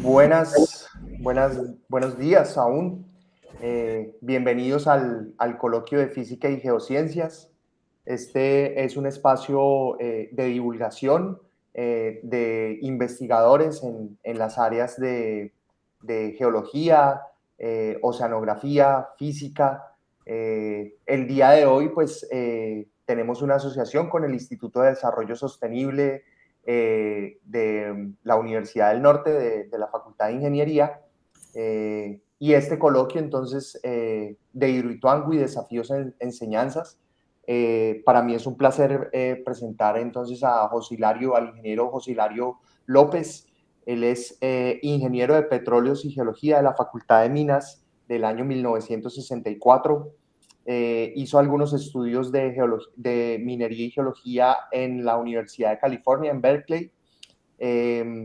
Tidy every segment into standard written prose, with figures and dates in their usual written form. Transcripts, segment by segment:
Buenos días aún. Bienvenidos al coloquio de Física y Geociencias. Este es un espacio de divulgación de investigadores en las áreas de geología, oceanografía, física. El día de hoy, pues, tenemos una asociación con el Instituto de Desarrollo Sostenible de la Universidad del Norte, de la Facultad de Ingeniería, y este coloquio entonces de Hidroituango y desafíos en enseñanzas. Para mí es un placer presentar entonces a al ingeniero José Hilario López. Él es ingeniero de petróleos y geología de la Facultad de Minas del año 1964. Hizo algunos estudios de minería y geología en la Universidad de California, en Berkeley.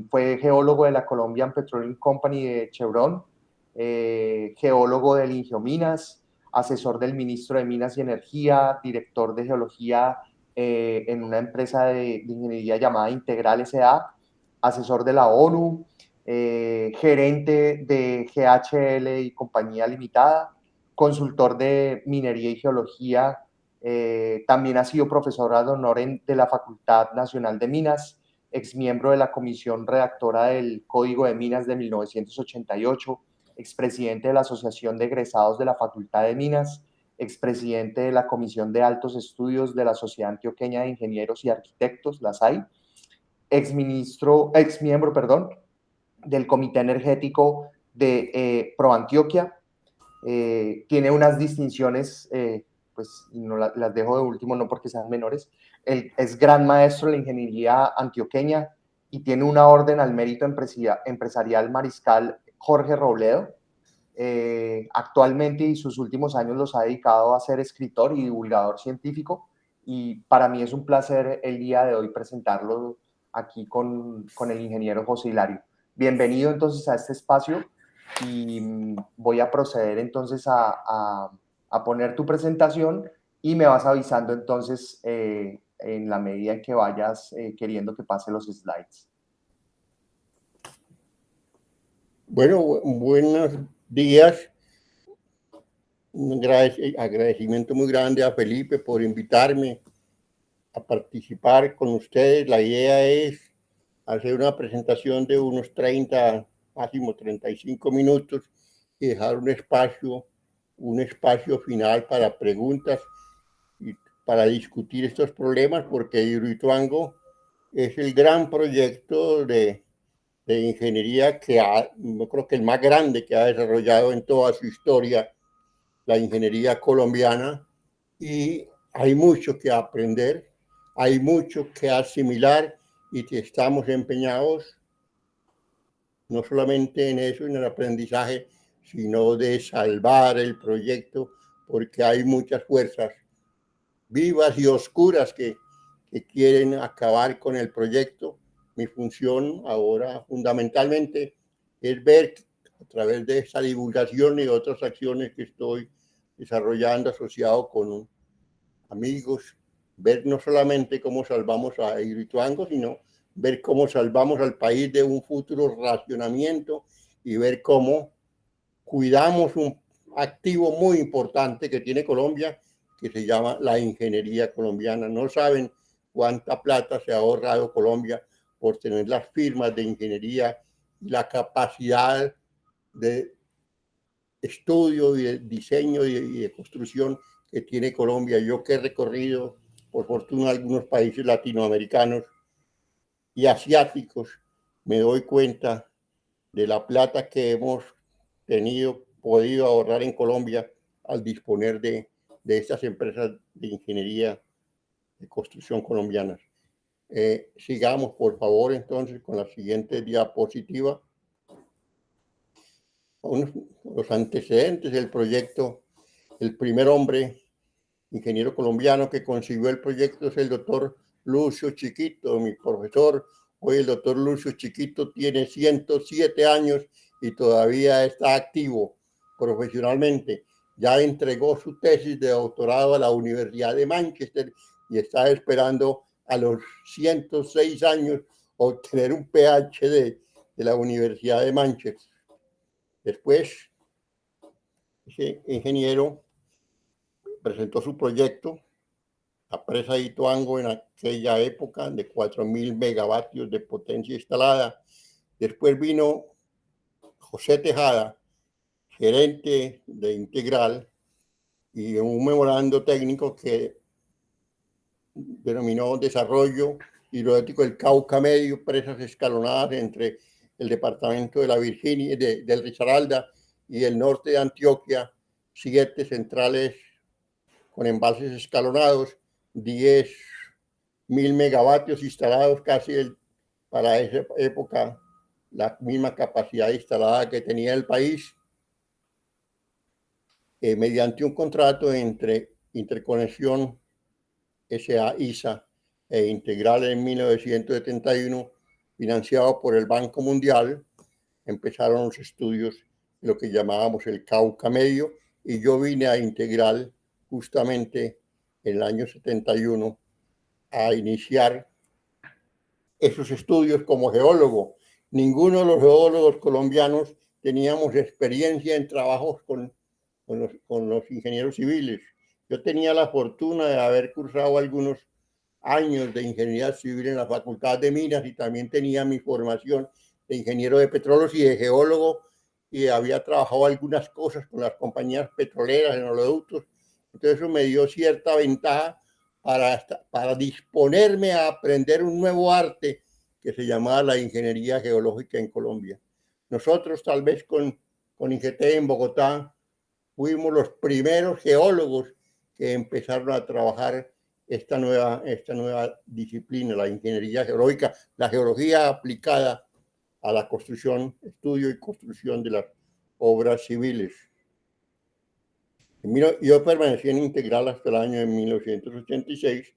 Fue geólogo de la Colombian Petroleum Company de Chevron, geólogo del Ingiominas, asesor del ministro de Minas y Energía, director de geología en una empresa de ingeniería llamada Integral S.A., asesor de la ONU, gerente de GHL y Compañía Limitada, consultor de minería y geología. También ha sido profesor ad honorem de la Facultad Nacional de Minas, exmiembro de la comisión redactora del Código de Minas de 1988, expresidente de la Asociación de Egresados de la Facultad de Minas, expresidente de la Comisión de Altos Estudios de la Sociedad Antioqueña de Ingenieros y Arquitectos, la SAI, exmiembro, del Comité Energético de ProAntioquia. Tiene unas distinciones, pues no las dejo de último, no porque sean menores. Él es gran maestro de la ingeniería antioqueña y tiene una orden al mérito empresarial Mariscal Jorge Robledo. Actualmente y sus últimos años los ha dedicado a ser escritor y divulgador científico, y para mí es un placer el día de hoy presentarlo aquí con el ingeniero José Hilario. Bienvenido entonces a este espacio y voy a proceder entonces a poner tu presentación y me vas avisando entonces en la medida en que vayas queriendo que pase los slides. Bueno, buenos días. Un agradecimiento muy grande a Felipe por invitarme a participar con ustedes. La idea es hacer una presentación de unos 30, máximo 35 minutos y dejar un espacio final para preguntas y para discutir estos problemas, porque Hidroituango es el gran proyecto de ingeniería yo creo que el más grande que ha desarrollado en toda su historia la ingeniería colombiana, y hay mucho que aprender, hay mucho que asimilar, y que estamos empeñados no solamente en eso, en el aprendizaje, sino de salvar el proyecto, porque hay muchas fuerzas vivas y oscuras que quieren acabar con el proyecto. Mi función ahora fundamentalmente es ver a través de esta divulgación y otras acciones que estoy desarrollando asociado con amigos, ver no solamente cómo salvamos a Hidroituango, sino ver cómo salvamos al país de un futuro racionamiento y ver cómo cuidamos un activo muy importante que tiene Colombia, que se llama la ingeniería colombiana. No saben cuánta plata se ha ahorrado Colombia por tener las firmas de ingeniería y la capacidad de estudio y de diseño y de construcción que tiene Colombia. Yo que he recorrido, por fortuna, algunos países latinoamericanos y asiáticos, me doy cuenta de la plata que hemos podido ahorrar en Colombia al disponer de estas empresas de ingeniería de construcción colombianas. Sigamos, por favor, entonces, con la siguiente diapositiva. Los antecedentes del proyecto. El primer hombre, ingeniero colombiano, que concibió el proyecto es el doctor Lucio Chiquito, mi profesor. Hoy el doctor Lucio Chiquito tiene 107 años y todavía está activo profesionalmente. Ya entregó su tesis de doctorado a la Universidad de Manchester y está esperando a los 106 años obtener un PhD. de la Universidad de Manchester. Después, ese ingeniero presentó su proyecto, la presa de Ituango, en aquella época, de 4.000 megavatios de potencia instalada. Después vino José Tejada, gerente de Integral, y un memorando técnico que denominó Desarrollo Hidroeléctrico del Cauca Medio, presas escalonadas entre el departamento de la Virginia, del Risaralda y el norte de Antioquia, 7 centrales con embalses escalonados, 10.000 megavatios instalados, casi para esa época la misma capacidad instalada que tenía el país, mediante un contrato entre Interconexión S.A. ISA e Integral en 1971, financiado por el Banco Mundial. Empezaron los estudios de lo que llamábamos el Cauca Medio, y yo vine a Integral justamente en el año 71 a iniciar esos estudios como geólogo. Ninguno de los geólogos colombianos teníamos experiencia en trabajos con los ingenieros civiles. Yo tenía la fortuna de haber cursado algunos años de ingeniería civil en la Facultad de Minas, y también tenía mi formación de ingeniero de petróleos y de geólogo, y había trabajado algunas cosas con las compañías petroleras en oleoductos. Entonces eso me dio cierta ventaja para disponerme a aprender un nuevo arte que se llamaba la ingeniería geológica en Colombia. Nosotros, tal vez con IGT en Bogotá, fuimos los primeros geólogos que empezaron a trabajar esta nueva disciplina, la ingeniería geológica, la geología aplicada a la construcción, estudio y construcción de las obras civiles. Yo permanecí en Integral hasta el año de 1986,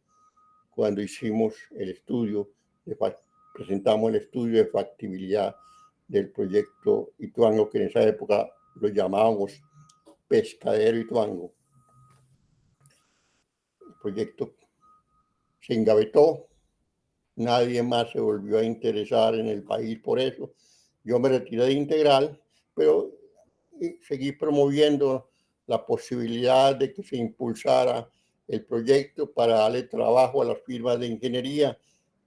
cuando hicimos el estudio, presentamos el estudio de factibilidad del proyecto Ituango, que en esa época lo llamábamos Pescadero Ituango. El proyecto se engavetó, nadie más se volvió a interesar en el país por eso. Yo me retiré de Integral, pero seguí promoviendo la posibilidad de que se impulsara el proyecto para darle trabajo a las firmas de ingeniería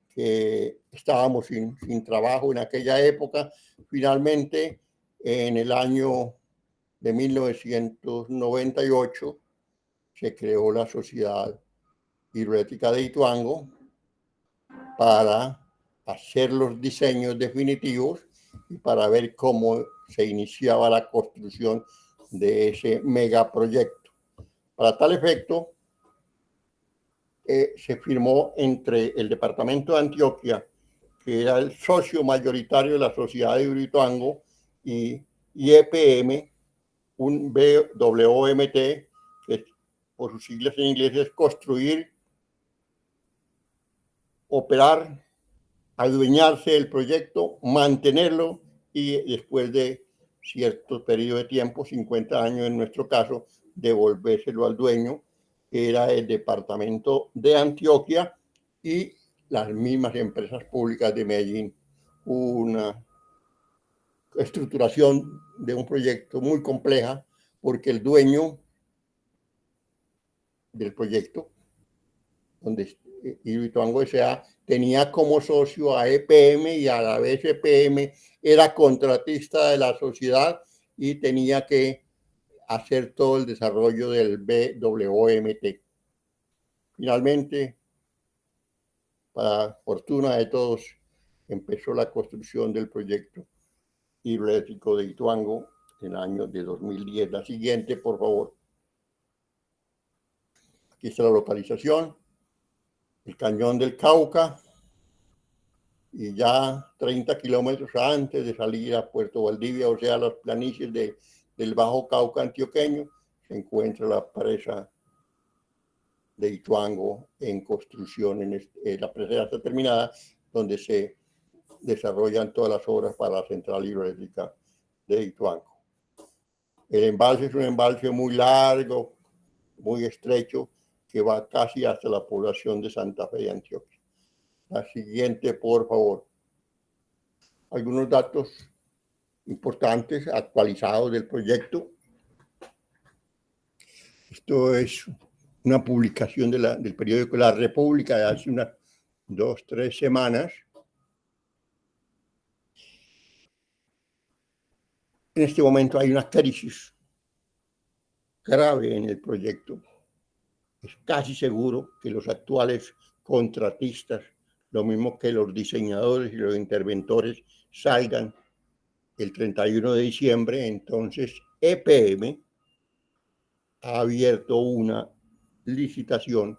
que estábamos sin trabajo en aquella época. Finalmente, en el año de 1998, se creó la Sociedad Hidroeléctrica de Ituango para hacer los diseños definitivos y para ver cómo se iniciaba la construcción de ese megaproyecto. Para tal efecto, se firmó entre el departamento de Antioquia, que era el socio mayoritario de la Sociedad de Hidroituango, y EPM, un BWMT, que por sus siglas en inglés es construir, operar, adueñarse del proyecto, mantenerlo, y después de cierto periodo de tiempo, 50 años en nuestro caso, devolvérselo al dueño, que era el departamento de Antioquia y las mismas empresas públicas de Medellín. Una estructuración de un proyecto muy compleja, porque el dueño del proyecto, donde Hidroituango S.A. tenía como socio a EPM, y a la vez EPM era contratista de la sociedad y tenía que hacer todo el desarrollo del BWMT. Finalmente, para fortuna de todos, empezó la construcción del proyecto hidroeléctrico de Ituango en el año de 2010. La siguiente, por favor. Aquí está la localización, el Cañón del Cauca, y ya 30 kilómetros antes de salir a Puerto Valdivia, o sea, las planicies del Bajo Cauca antioqueño, se encuentra la presa de Ituango en construcción. La presa ya está terminada, donde se desarrollan todas las obras para la central hidroeléctrica de Ituango. El embalse es un embalse muy largo, muy estrecho, que va casi hasta la población de Santa Fe de Antioquia. La siguiente, por favor. algunos datos importantes actualizados del proyecto. Esto es una publicación del periódico La República de hace unas 2-3 semanas. En este momento hay una crisis grave en el proyecto. Es casi seguro que los actuales contratistas, lo mismo que los diseñadores y los interventores, salgan el 31 de diciembre. Entonces, EPM ha abierto una licitación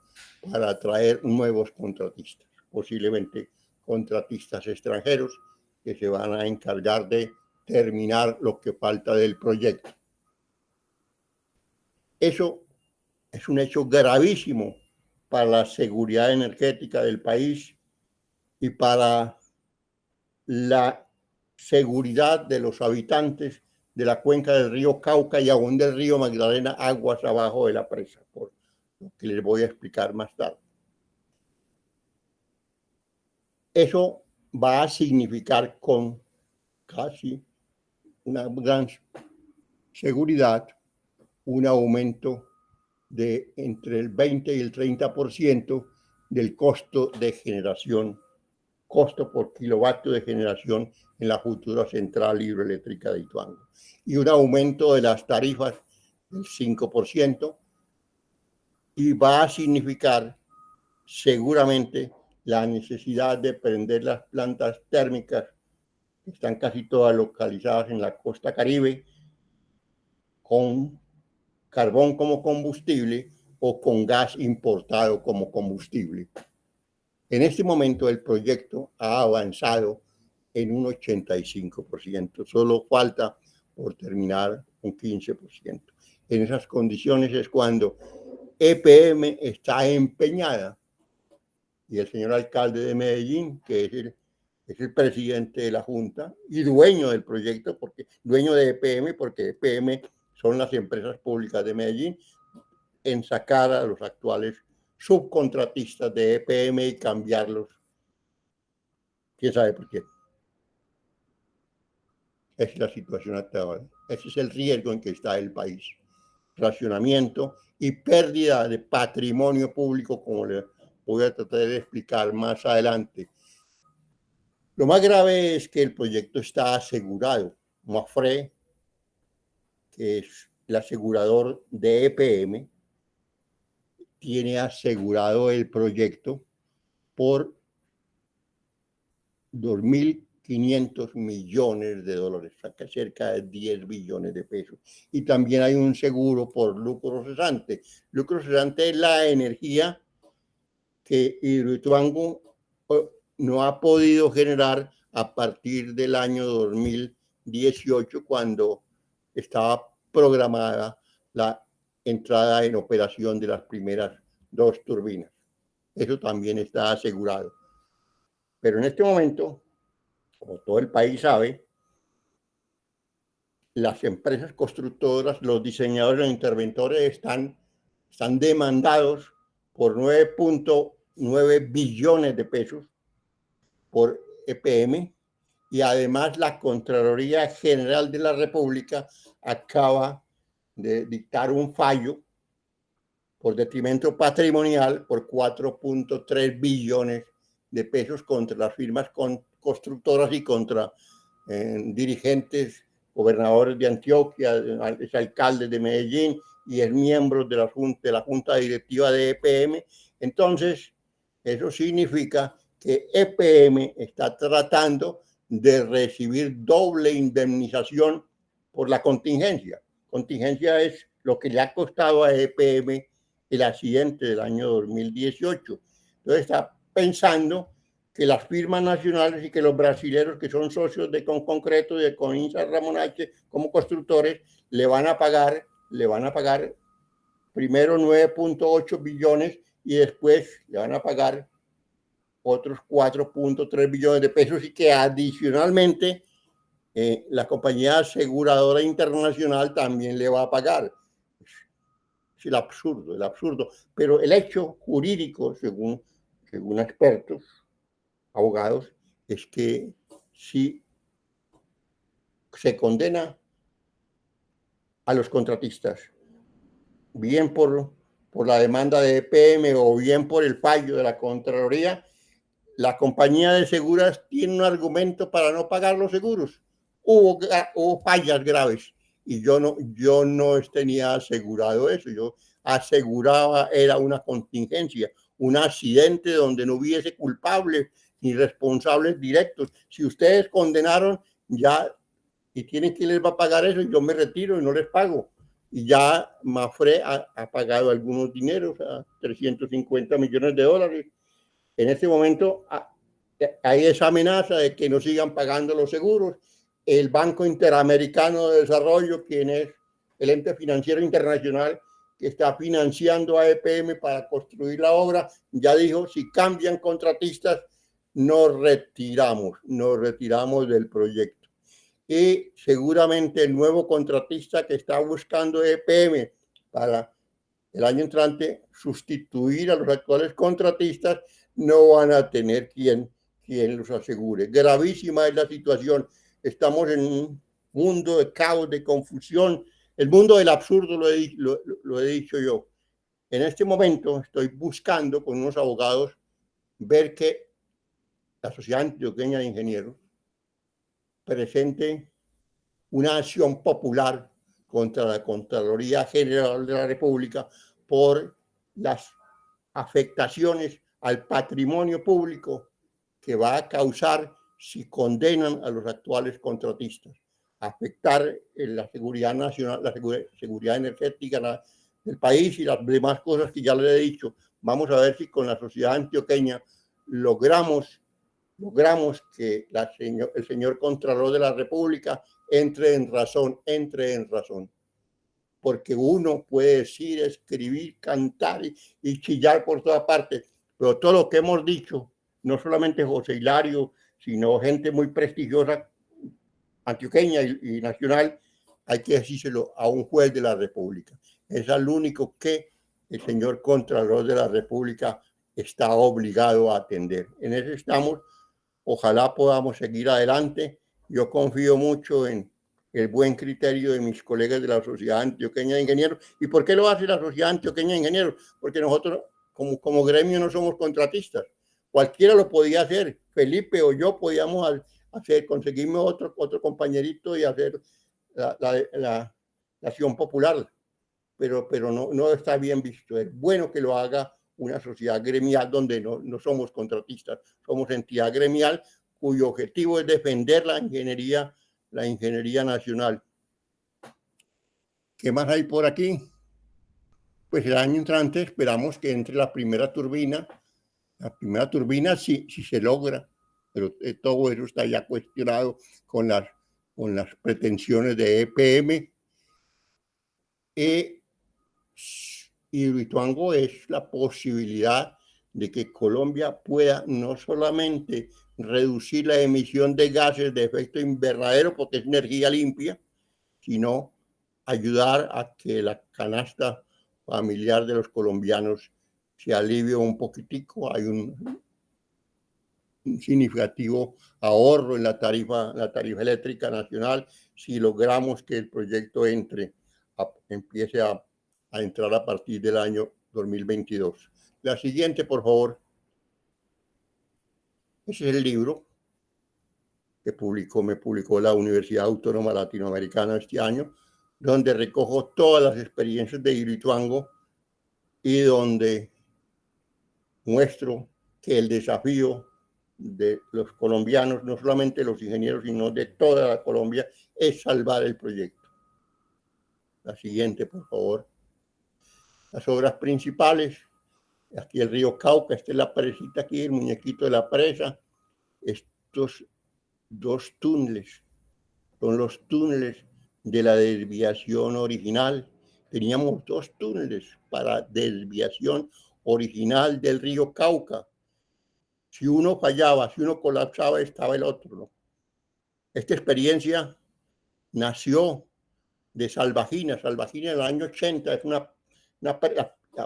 para atraer nuevos contratistas, posiblemente contratistas extranjeros que se van a encargar de terminar lo que falta del proyecto. Eso es un hecho gravísimo para la seguridad energética del país y para la seguridad de los habitantes de la cuenca del río Cauca y aún del río Magdalena, aguas abajo de la presa, por lo que les voy a explicar más tarde. Eso va a significar con casi una gran seguridad un aumento de entre el 20 y el 30% del costo de generación, costo por kilovatio de generación en la futura central hidroeléctrica de Ituango, y un aumento de las tarifas del 5%, y va a significar seguramente la necesidad de prender las plantas térmicas que están casi todas localizadas en la costa Caribe con carbón como combustible o con gas importado como combustible. En este momento el proyecto ha avanzado en un 85%, solo falta por terminar un 15%. En esas condiciones es cuando EPM está empeñada, y el señor alcalde de Medellín, que es el presidente de la Junta y dueño del proyecto, dueño de EPM, porque EPM son las empresas públicas de Medellín, en sacar a los actuales subcontratistas de EPM y cambiarlos. ¿Quién sabe por qué? Esa es la situación actual. Ese es el riesgo en que está el país. Racionamiento y pérdida de patrimonio público, como le voy a tratar de explicar más adelante. Lo más grave es que el proyecto está asegurado. Mafre, que es el asegurador de EPM, tiene asegurado el proyecto por $2.500 millones, cerca de 10 billones de pesos. Y también hay un seguro por lucro cesante. Lucro cesante es la energía que Hidroituango no ha podido generar a partir del año 2018, cuando estaba programada la entrada en operación de las primeras 2 turbinas. Eso también está asegurado. Pero en este momento, como todo el país sabe, las empresas constructoras, los diseñadores, los interventores están demandados por 9.9 billones de pesos por EPM, y además la Contraloría General de la República acaba de dictar un fallo por detrimento patrimonial por 4.3 billones de pesos contra las firmas constructoras y contra dirigentes, gobernadores de Antioquia, alcaldes de Medellín y miembros de la junta directiva de EPM. Entonces, eso significa que EPM está tratando de recibir doble indemnización por la contingencia. Contingencia es lo que le ha costado a EPM el accidente del año 2018. Entonces está pensando que las firmas nacionales y que los brasileños, que son socios de Concreto y de Coninsa Ramón H. como constructores, le van a pagar primero 9.8 billones y después le van a pagar otros 4.3 billones de pesos, y que adicionalmente la compañía aseguradora internacional también le va a pagar. Es el absurdo. Pero el hecho jurídico, según expertos, abogados, es que si se condena a los contratistas, bien por la demanda de EPM o bien por el fallo de la Contraloría. La compañía de seguras tiene un argumento para no pagar los seguros. Hubo fallas graves y yo no tenía asegurado eso. Yo aseguraba era una contingencia, un accidente donde no hubiese culpables ni responsables directos. Si ustedes condenaron ya y tienen que les va a pagar eso, yo me retiro y no les pago. Y ya Mapfre ha pagado algunos dineros, a 350 millones de dólares. En este momento hay esa amenaza de que no sigan pagando los seguros. El Banco Interamericano de Desarrollo, quien es el ente financiero internacional que está financiando a EPM para construir la obra, ya dijo, si cambian contratistas, nos retiramos del proyecto. Y seguramente el nuevo contratista que está buscando EPM para el año entrante sustituir a los actuales contratistas, no van a tener quien los asegure. Gravísima es la situación. Estamos en un mundo de caos, de confusión, el mundo del absurdo, lo he dicho yo. En este momento estoy buscando con unos abogados ver que la Sociedad Antioqueña de Ingenieros presente una acción popular contra la Contraloría General de la República por las afectaciones al patrimonio público que va a causar si condenan a los actuales contratistas, afectar la seguridad nacional, la seguridad energética del país y las demás cosas que ya les he dicho. Vamos a ver si con la sociedad antioqueña logramos que el señor Contralor de la República entre en razón, porque uno puede decir, escribir, cantar y chillar por toda parte, pero todo lo que hemos dicho, no solamente José Hilario, sino gente muy prestigiosa, antioqueña y nacional, hay que decírselo a un juez de la República. Es al único que el señor Contralor de la República está obligado a atender. En eso estamos. Ojalá podamos seguir adelante. Yo confío mucho en el buen criterio de mis colegas de la Sociedad Antioqueña de Ingenieros. ¿Y por qué lo hace la Sociedad Antioqueña de Ingenieros? Porque nosotros, como gremio, no somos contratistas. Cualquiera lo podía hacer. Felipe o yo podíamos conseguirme otro compañerito y hacer la acción popular. Pero no está bien visto. Es bueno que lo haga una sociedad gremial donde no somos contratistas, somos entidad gremial cuyo objetivo es defender la ingeniería nacional. ¿Qué más hay por aquí? Pues el año entrante esperamos que entre la primera turbina si se logra, pero todo eso está ya cuestionado con las pretensiones de EPM. Hidroituango es la posibilidad de que Colombia pueda no solamente reducir la emisión de gases de efecto invernadero, porque es energía limpia, sino ayudar a que la canasta familiar de los colombianos se alivie un poquitico. Hay un significativo ahorro en la tarifa eléctrica nacional si logramos que el proyecto empiece a entrar a partir del año 2022. La siguiente, por favor. Ese es el libro que me publicó la Universidad Autónoma Latinoamericana este año, donde recojo todas las experiencias de Hidroituango y donde muestro que el desafío de los colombianos, no solamente los ingenieros, sino de toda la Colombia, es salvar el proyecto. La siguiente, por favor. Las obras principales, aquí el río Cauca, esta es la presita aquí, el muñequito de la presa. Estos dos túneles son los túneles de la desviación original. Teníamos dos túneles para desviación original del río Cauca. Si uno fallaba, si uno colapsaba, estaba el otro, ¿no? Esta experiencia nació de Salvagina. Salvagina en el año 80 es la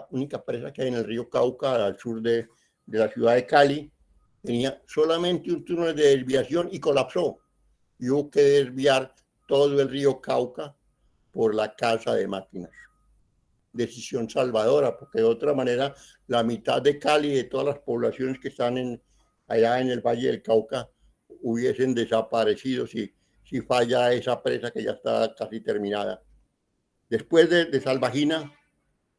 única presa que hay en el río Cauca, al sur de la ciudad de Cali. Tenía solamente un túnel de desviación y colapsó. Y hubo que desviar todo el río Cauca por la casa de máquinas. Decisión salvadora, porque de otra manera la mitad de Cali y de todas las poblaciones que están allá en el Valle del Cauca hubiesen desaparecido si falla esa presa que ya está casi terminada. Después de Salvajina,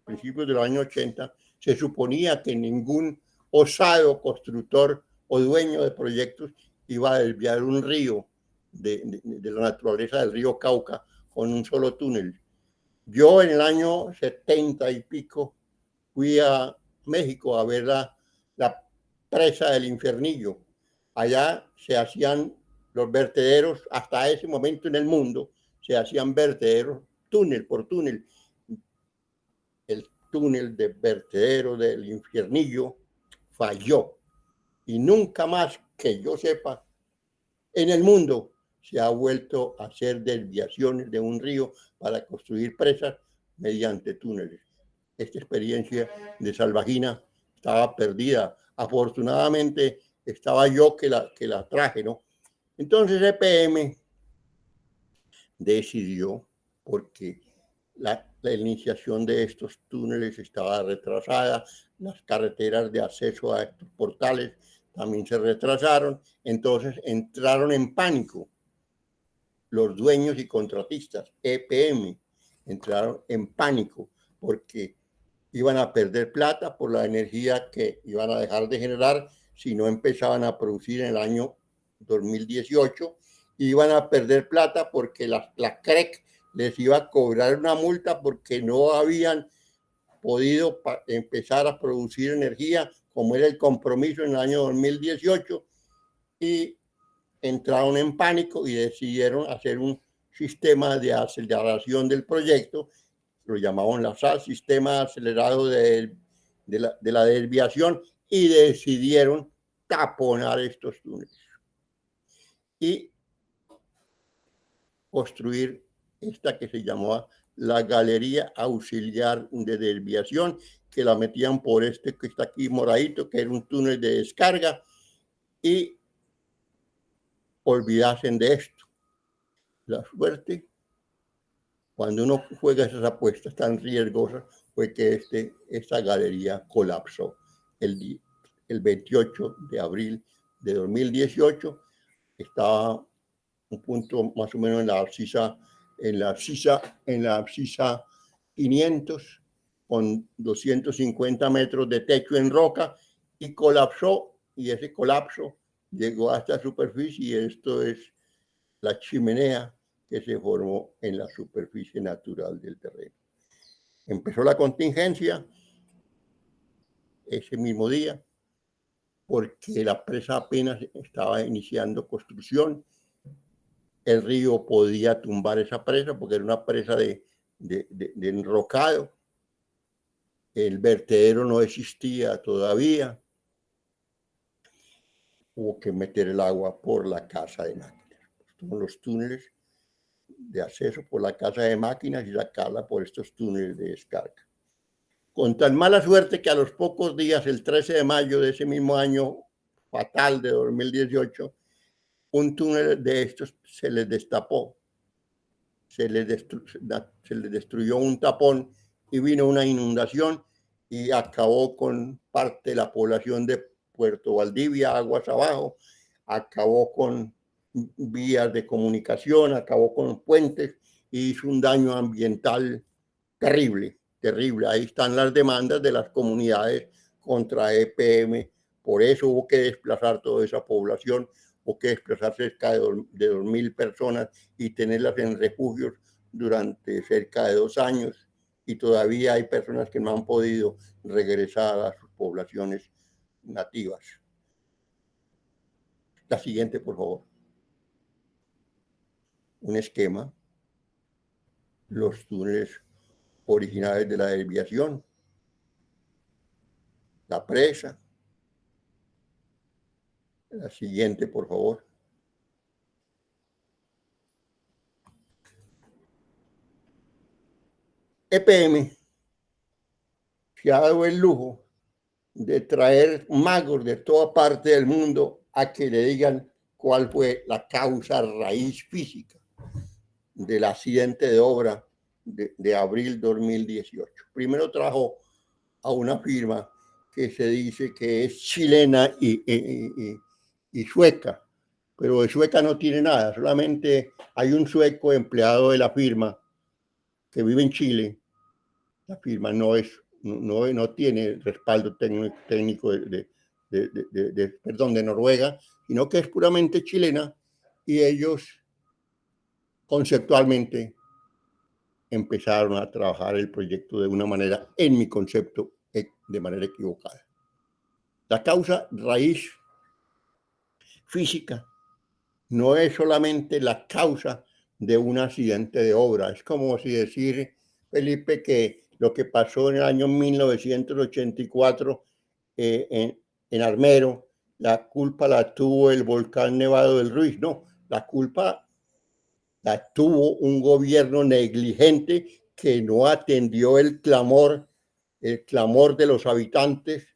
principios de los años 80, se suponía que ningún osado constructor o dueño de proyectos iba a desviar un río de la naturaleza del río Cauca con un solo túnel. Yo en el año 70 y pico fui a México a ver la presa del Infiernillo. Allá se hacían los vertederos, hasta ese momento en el mundo, se hacían vertederos túnel por túnel. El túnel de vertedero del Infiernillo falló y nunca más, que yo sepa, en el mundo se ha vuelto a hacer desviaciones de un río para construir presas mediante túneles. Esta experiencia de Salvajina estaba perdida. Afortunadamente estaba yo que la traje, ¿no? Entonces EPM decidió, porque la iniciación de estos túneles estaba retrasada, las carreteras de acceso a estos portales también se retrasaron, entonces entraron en pánico los dueños y contratistas, EPM, entraron en pánico porque iban a perder plata por la energía que iban a dejar de generar si no empezaban a producir en el año 2018, iban a perder plata porque la CREC les iba a cobrar una multa porque no habían podido empezar a producir energía como era el compromiso en el año 2018, y entraron en pánico y decidieron hacer un sistema de aceleración del proyecto, lo llamaban la SAS, sistema acelerado de la desviación, y decidieron taponar estos túneles y construir esta que se llamaba la galería auxiliar de desviación, que la metían por este que está aquí moradito, que era un túnel de descarga, y olvidasen de esto. La suerte, cuando uno juega esas apuestas tan riesgosas, fue que esta galería colapsó el 28 de abril de 2018. Estaba un punto más o menos en la abscisa 500, con 250 metros de techo en roca, y colapsó, y ese colapso llegó hasta la superficie, y esto es la chimenea que se formó en la superficie natural del terreno. Empezó la contingencia ese mismo día, porque la presa apenas estaba iniciando construcción. El río podía tumbar esa presa porque era una presa de enrocado. El vertedero no existía todavía. Hubo que meter el agua por la casa de máquinas. Son los túneles de acceso por la casa de máquinas y sacarla por estos túneles de descarga. Con tan mala suerte que a los pocos días, el 13 de mayo de ese mismo año fatal de 2018, un túnel de estos se les destapó, se les destruyó un tapón y vino una inundación y acabó con parte de la población de Puerto Valdivia, aguas abajo, acabó con vías de comunicación, acabó con puentes y hizo un daño ambiental terrible, terrible. Ahí están las demandas de las comunidades contra EPM. Por eso hubo que desplazar toda esa población, hubo que desplazar cerca de 2.000 personas y tenerlas en refugios durante cerca de 2 años. Y todavía hay personas que no han podido regresar a sus poblaciones nativas. La siguiente, por favor. Un esquema. Los túneles originales de la desviación. La presa. La siguiente, por favor. EPM se ha dado el lujo de traer magos de toda parte del mundo a que le digan cuál fue la causa raíz física del accidente de obra de abril 2018. Primero trajo a una firma que se dice que es chilena y sueca, pero de sueca no tiene nada, solamente hay un sueco empleado de la firma que vive en Chile. La firma no tiene respaldo técnico de Noruega, sino que es puramente chilena, y ellos conceptualmente empezaron a trabajar el proyecto de una manera, en mi concepto, de manera equivocada. La causa raíz física no es solamente la causa de un accidente de obra. Es como si decir, Felipe, que lo que pasó en el año 1984 en Armero, la culpa la tuvo el volcán Nevado del Ruiz. No, la culpa la tuvo un gobierno negligente que no atendió el clamor de los habitantes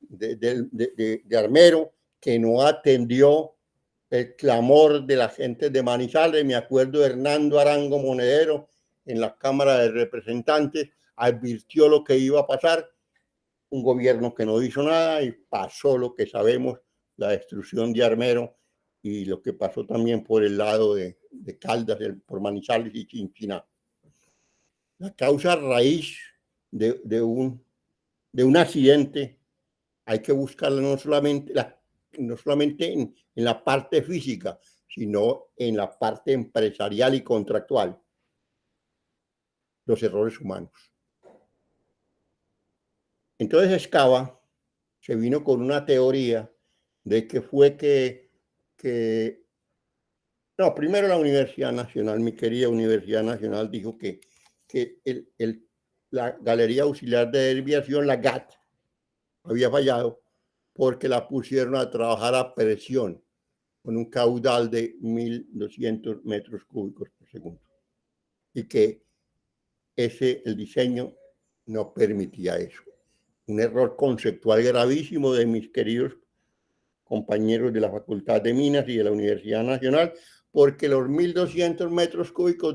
de Armero, que no atendió el clamor de la gente de Manizales. Me acuerdo de Hernando Arango Monedero en la Cámara de Representantes, advirtió lo que iba a pasar, un gobierno que no hizo nada, y pasó lo que sabemos, la destrucción de Armero, y lo que pasó también por el lado de Caldas, por Manizales y Chinchiná. La causa raíz de un accidente hay que buscarla no solamente en la parte física, sino en la parte empresarial y contractual, los errores humanos. Entonces Escava se vino con una teoría de que fue no, primero la Universidad Nacional, mi querida Universidad Nacional, dijo que la Galería Auxiliar de Desviación, la GAT, había fallado porque la pusieron a trabajar a presión con un caudal de 1.200 metros cúbicos por segundo, y que el diseño no permitía eso. Un error conceptual gravísimo de mis queridos compañeros de la Facultad de Minas y de la Universidad Nacional, porque los 1.200 metros cúbicos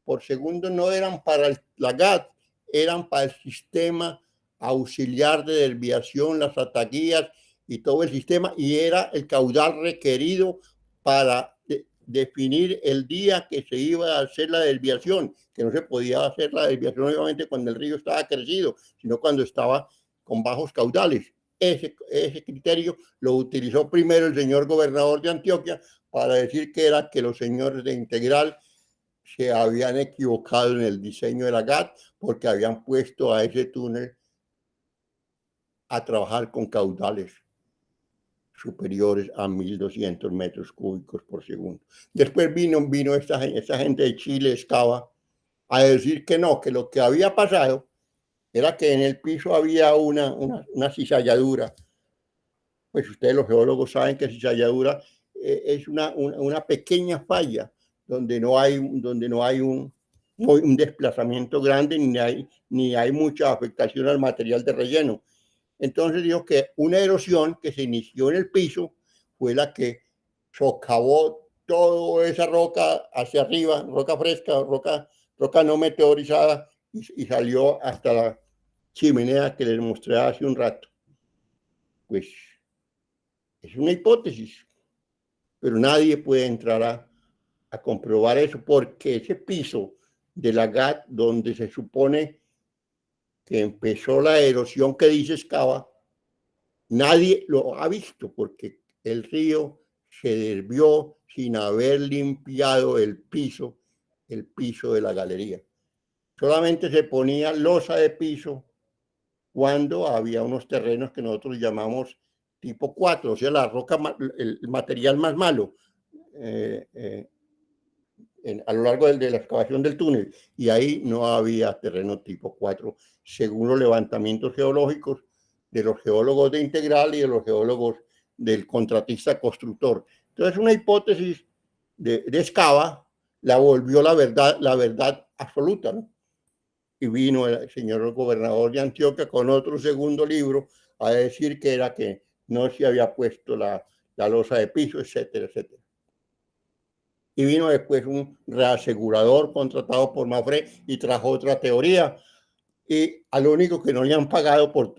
por segundo no eran para la GAT, eran para el sistema auxiliar de desviación, las ataguías y todo el sistema, y era el caudal requerido para definir el día que se iba a hacer la desviación, que no se podía hacer la desviación obviamente cuando el río estaba crecido, sino cuando estaba con bajos caudales. Ese criterio lo utilizó primero el señor gobernador de Antioquia para decir que los señores de Integral se habían equivocado en el diseño de la GAT, porque habían puesto a ese túnel a trabajar con caudales superiores a 1.200 metros cúbicos por segundo. Después vino esta gente de Chile, Escava, a decir que no, que lo que había pasado era que en el piso había una cizalladura. Pues ustedes los geólogos saben que cizalladura es una pequeña falla donde no hay un desplazamiento grande, ni hay mucha afectación al material de relleno. Entonces dijo que una erosión que se inició en el piso fue la que socavó toda esa roca hacia arriba, roca fresca, roca no meteorizada, y salió hasta la chimenea que les mostré hace un rato. Pues es una hipótesis, pero nadie puede entrar a comprobar eso, porque ese piso de la GAT, donde se supone que empezó la erosión que dice Escava, nadie lo ha visto, porque el río se desvió sin haber limpiado el piso de la galería. Solamente se ponía losa de piso cuando había unos terrenos que nosotros llamamos tipo 4, o sea, la roca, el material más malo, a lo largo de la excavación del túnel, y ahí no había terreno tipo 4, según los levantamientos geológicos de los geólogos de Integral y de los geólogos del contratista constructor. Entonces, una hipótesis de Escava la volvió la verdad absoluta, ¿no? Y vino el señor gobernador de Antioquia con otro segundo libro a decir que no se había puesto la losa de piso, etcétera, etcétera. Y vino después un reasegurador contratado por Mafre y trajo otra teoría. Y al único que no le han pagado por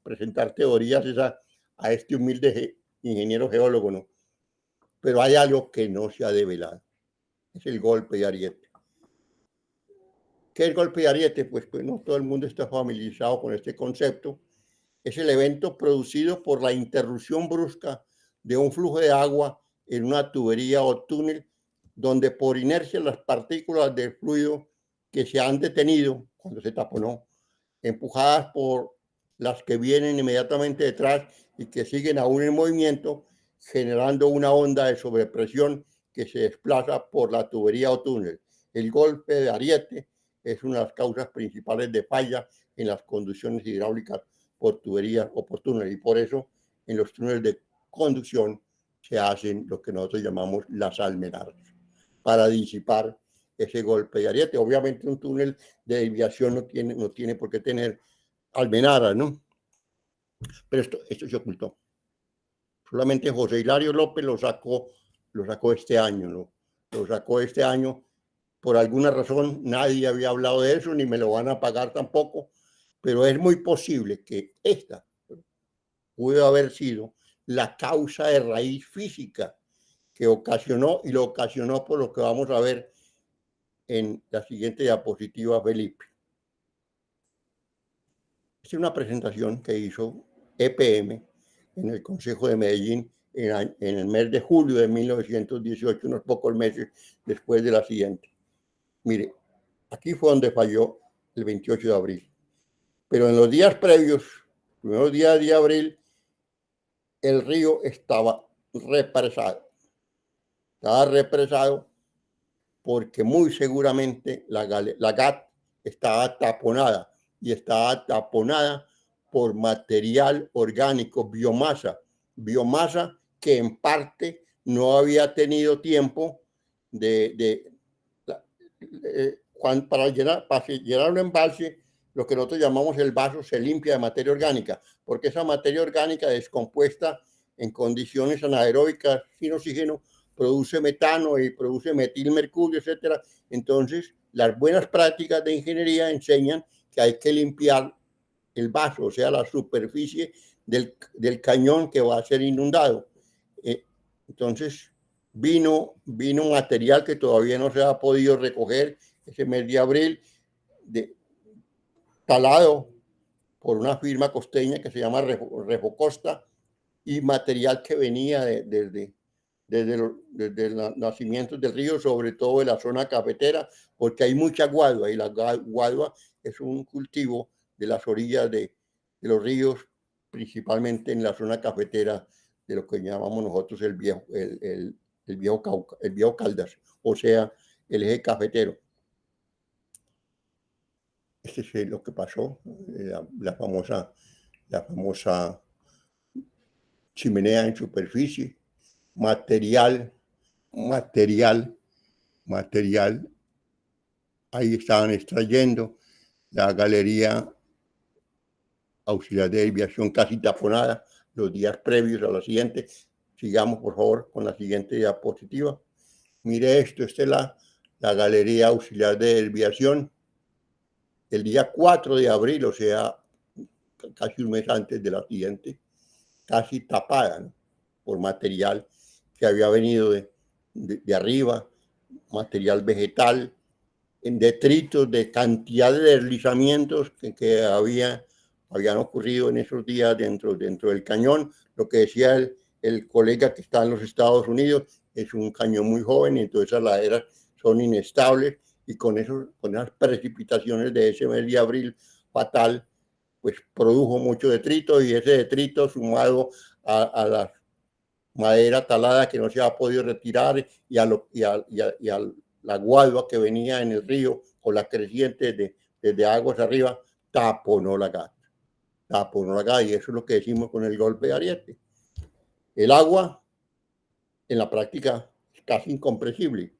presentar teorías es a este humilde ingeniero geólogo, ¿no? Pero hay algo que no se ha develado. Es el golpe de Ariete. ¿Qué es el golpe de Ariete? Pues no todo el mundo está familiarizado con este concepto. Es el evento producido por la interrupción brusca de un flujo de agua en una tubería o túnel donde por inercia las partículas del fluido que se han detenido cuando se taponó, empujadas por las que vienen inmediatamente detrás y que siguen aún en movimiento, generando una onda de sobrepresión que se desplaza por la tubería o túnel. El golpe de Ariete es una de las causas principales de falla en las conducciones hidráulicas por tuberías o por túneles, y por eso en los túneles de conducción se hacen lo que nosotros llamamos las almenadas para disipar ese golpe de Ariete. Obviamente un túnel de desviación no tiene por qué tener almenadas, ¿no? Pero esto se ocultó. Solamente José Hilario López lo sacó este año, ¿no? Lo sacó este año. Por alguna razón nadie había hablado de eso, ni me lo van a pagar tampoco, pero es muy posible que esta pudo haber sido la causa de raíz física que ocasionó, y lo ocasionó por lo que vamos a ver en la siguiente diapositiva, Felipe. Esta es una presentación que hizo EPM en el Consejo de Medellín en el mes de julio de 1918, unos pocos meses después de la siguiente. Mire, aquí fue donde falló el 28 de abril. Pero en los días previos, primeros días de abril, el río estaba represado. Estaba represado porque muy seguramente la GAT estaba taponada, y estaba taponada por material orgánico, biomasa que en parte no había tenido tiempo para llenar un embalse. Lo que nosotros llamamos el vaso se limpia de materia orgánica, porque esa materia orgánica descompuesta en condiciones anaeróbicas sin oxígeno produce metano y produce metilmercurio, etcétera. Entonces, las buenas prácticas de ingeniería enseñan que hay que limpiar el vaso, o sea, la superficie del cañón que va a ser inundado. Entonces, vino material que todavía no se ha podido recoger ese mes de abril, talado por una firma costeña que se llama Refocosta, y material que venía desde los nacimientos del río, sobre todo de la zona cafetera, porque hay mucha guadua, y la guadua es un cultivo de las orillas de los ríos, principalmente en la zona cafetera de lo que llamamos nosotros el viejo Caldas, o sea, el eje cafetero. Este es lo que pasó, la famosa chimenea en superficie, material, ahí estaban extrayendo la galería auxiliar de desviación casi taponada los días previos a la siguiente. Sigamos, por favor, con la siguiente diapositiva. Mire esto, esta es la galería auxiliar de desviación. El día 4 de abril, o sea, casi un mes antes de la siguiente, casi tapada, ¿no?, por material que había venido de arriba, material vegetal, en detritos de cantidad de deslizamientos que habían ocurrido en esos días dentro del cañón. Lo que decía el colega que está en los Estados Unidos, es un cañón muy joven, y entonces las laderas son inestables, y con esas precipitaciones de ese mes de abril fatal, pues produjo mucho detrito, y ese detrito sumado a la madera talada que no se ha podido retirar, y a la guadua que venía en el río con la creciente desde aguas arriba, taponó la GAT, y eso es lo que decimos con el golpe de Ariete. El agua en la práctica es casi incompresible,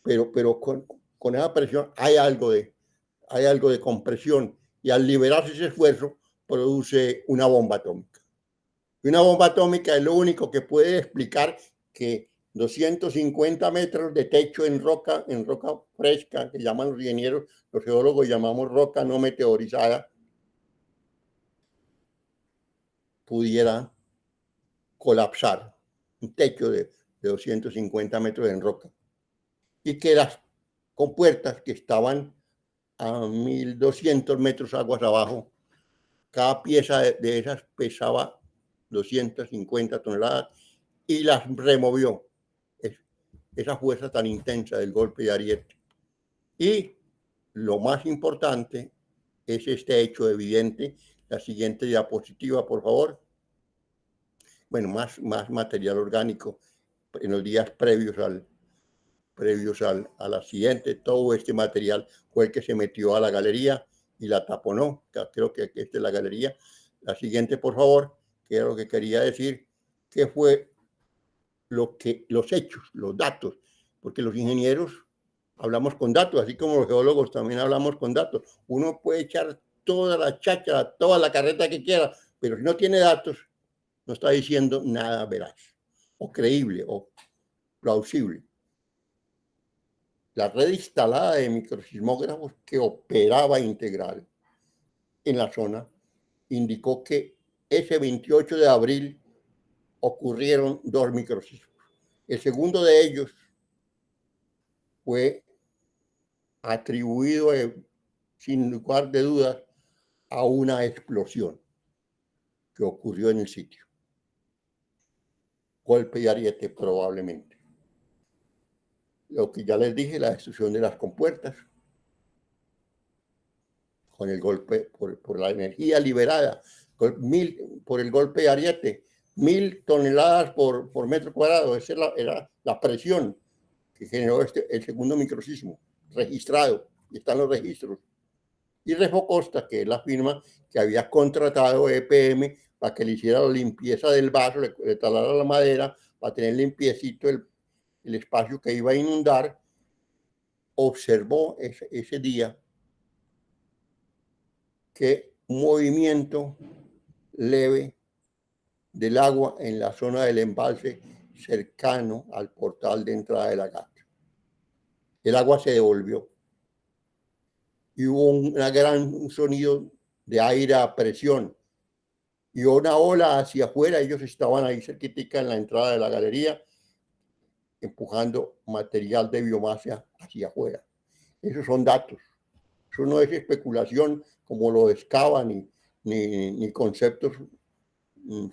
pero con esa presión hay algo de compresión, y al liberarse ese esfuerzo produce una bomba atómica. Y una bomba atómica es lo único que puede explicar que 250 metros de techo en roca fresca, que llaman los ingenieros, los geólogos llamamos roca no meteorizada, pudiera colapsar un techo de 250 metros en roca. Y que las compuertas que estaban a 1200 metros aguas abajo, cada pieza de esas pesaba 250 toneladas y las removió. Esa fuerza tan intensa del golpe de Ariete. Y lo más importante es este hecho evidente. La siguiente diapositiva, por favor. Bueno, más material orgánico en los días previos al accidente. Todo este material fue el que se metió a la galería y la taponó. Creo que esta es la galería. La siguiente, por favor, que era lo que quería decir, que fue los hechos, los datos, porque los ingenieros hablamos con datos, así como los geólogos también hablamos con datos. Uno puede echar toda la cháchara, toda la carreta que quiera, pero si no tiene datos, no está diciendo nada veraz, o creíble, o plausible. La red instalada de microsismógrafos que operaba integral en la zona indicó que ese 28 de abril ocurrieron 2 microsismos. El segundo de ellos fue atribuido, sin lugar de dudas, a una explosión que ocurrió en el sitio. Golpe de Ariete, probablemente. Lo que ya les dije, la destrucción de las compuertas, con el golpe, por la energía liberada, por el golpe de Ariete, 1000 toneladas por metro cuadrado. Esa era la presión que generó el segundo microsismo registrado, y están los registros. Y Refocosta, que es la firma que había contratado EPM para que le hiciera la limpieza del vaso, le talara la madera para tener limpiecito el espacio que iba a inundar, observó ese día que un movimiento leve del agua en la zona del embalse cercano al portal de entrada de la gata. El agua se devolvió y hubo un gran sonido de aire a presión y una ola hacia afuera. Ellos estaban ahí cerquita en la entrada de la galería, empujando material de biomasa hacia afuera. Esos son datos. Eso no es especulación como lo excavan ni conceptos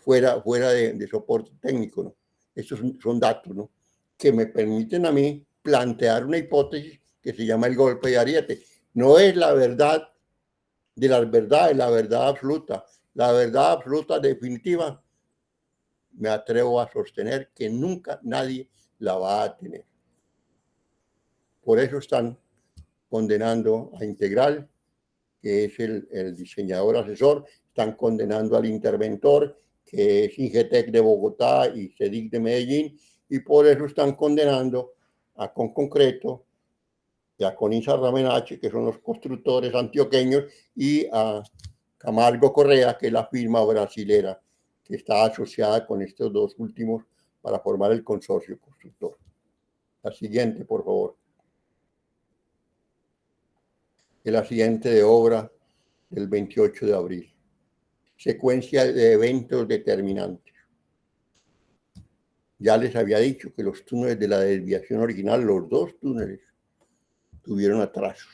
fuera de soporte técnico, ¿no? Estos son datos, ¿no?, que me permiten a mí plantear una hipótesis que se llama el golpe de Ariete. No es la verdad de las verdades, la verdad absoluta. La verdad absoluta definitiva, me atrevo a sostener que nunca nadie la va a tener. Por eso están condenando a Integral, que es el diseñador asesor, están condenando al interventor, que es Ingetec de Bogotá y CEDIC de Medellín, y por eso están condenando a Conconcreto y a Coninsa Ramenache, que son los constructores antioqueños, y a Camargo Correa, que es la firma brasilera que está asociada con estos dos últimos para formar el consorcio constructor. La siguiente, por favor. El accidente de obra del 28 de abril. Secuencia de eventos determinantes. Ya les había dicho que los túneles de la desviación original, los 2 túneles, tuvieron atrasos.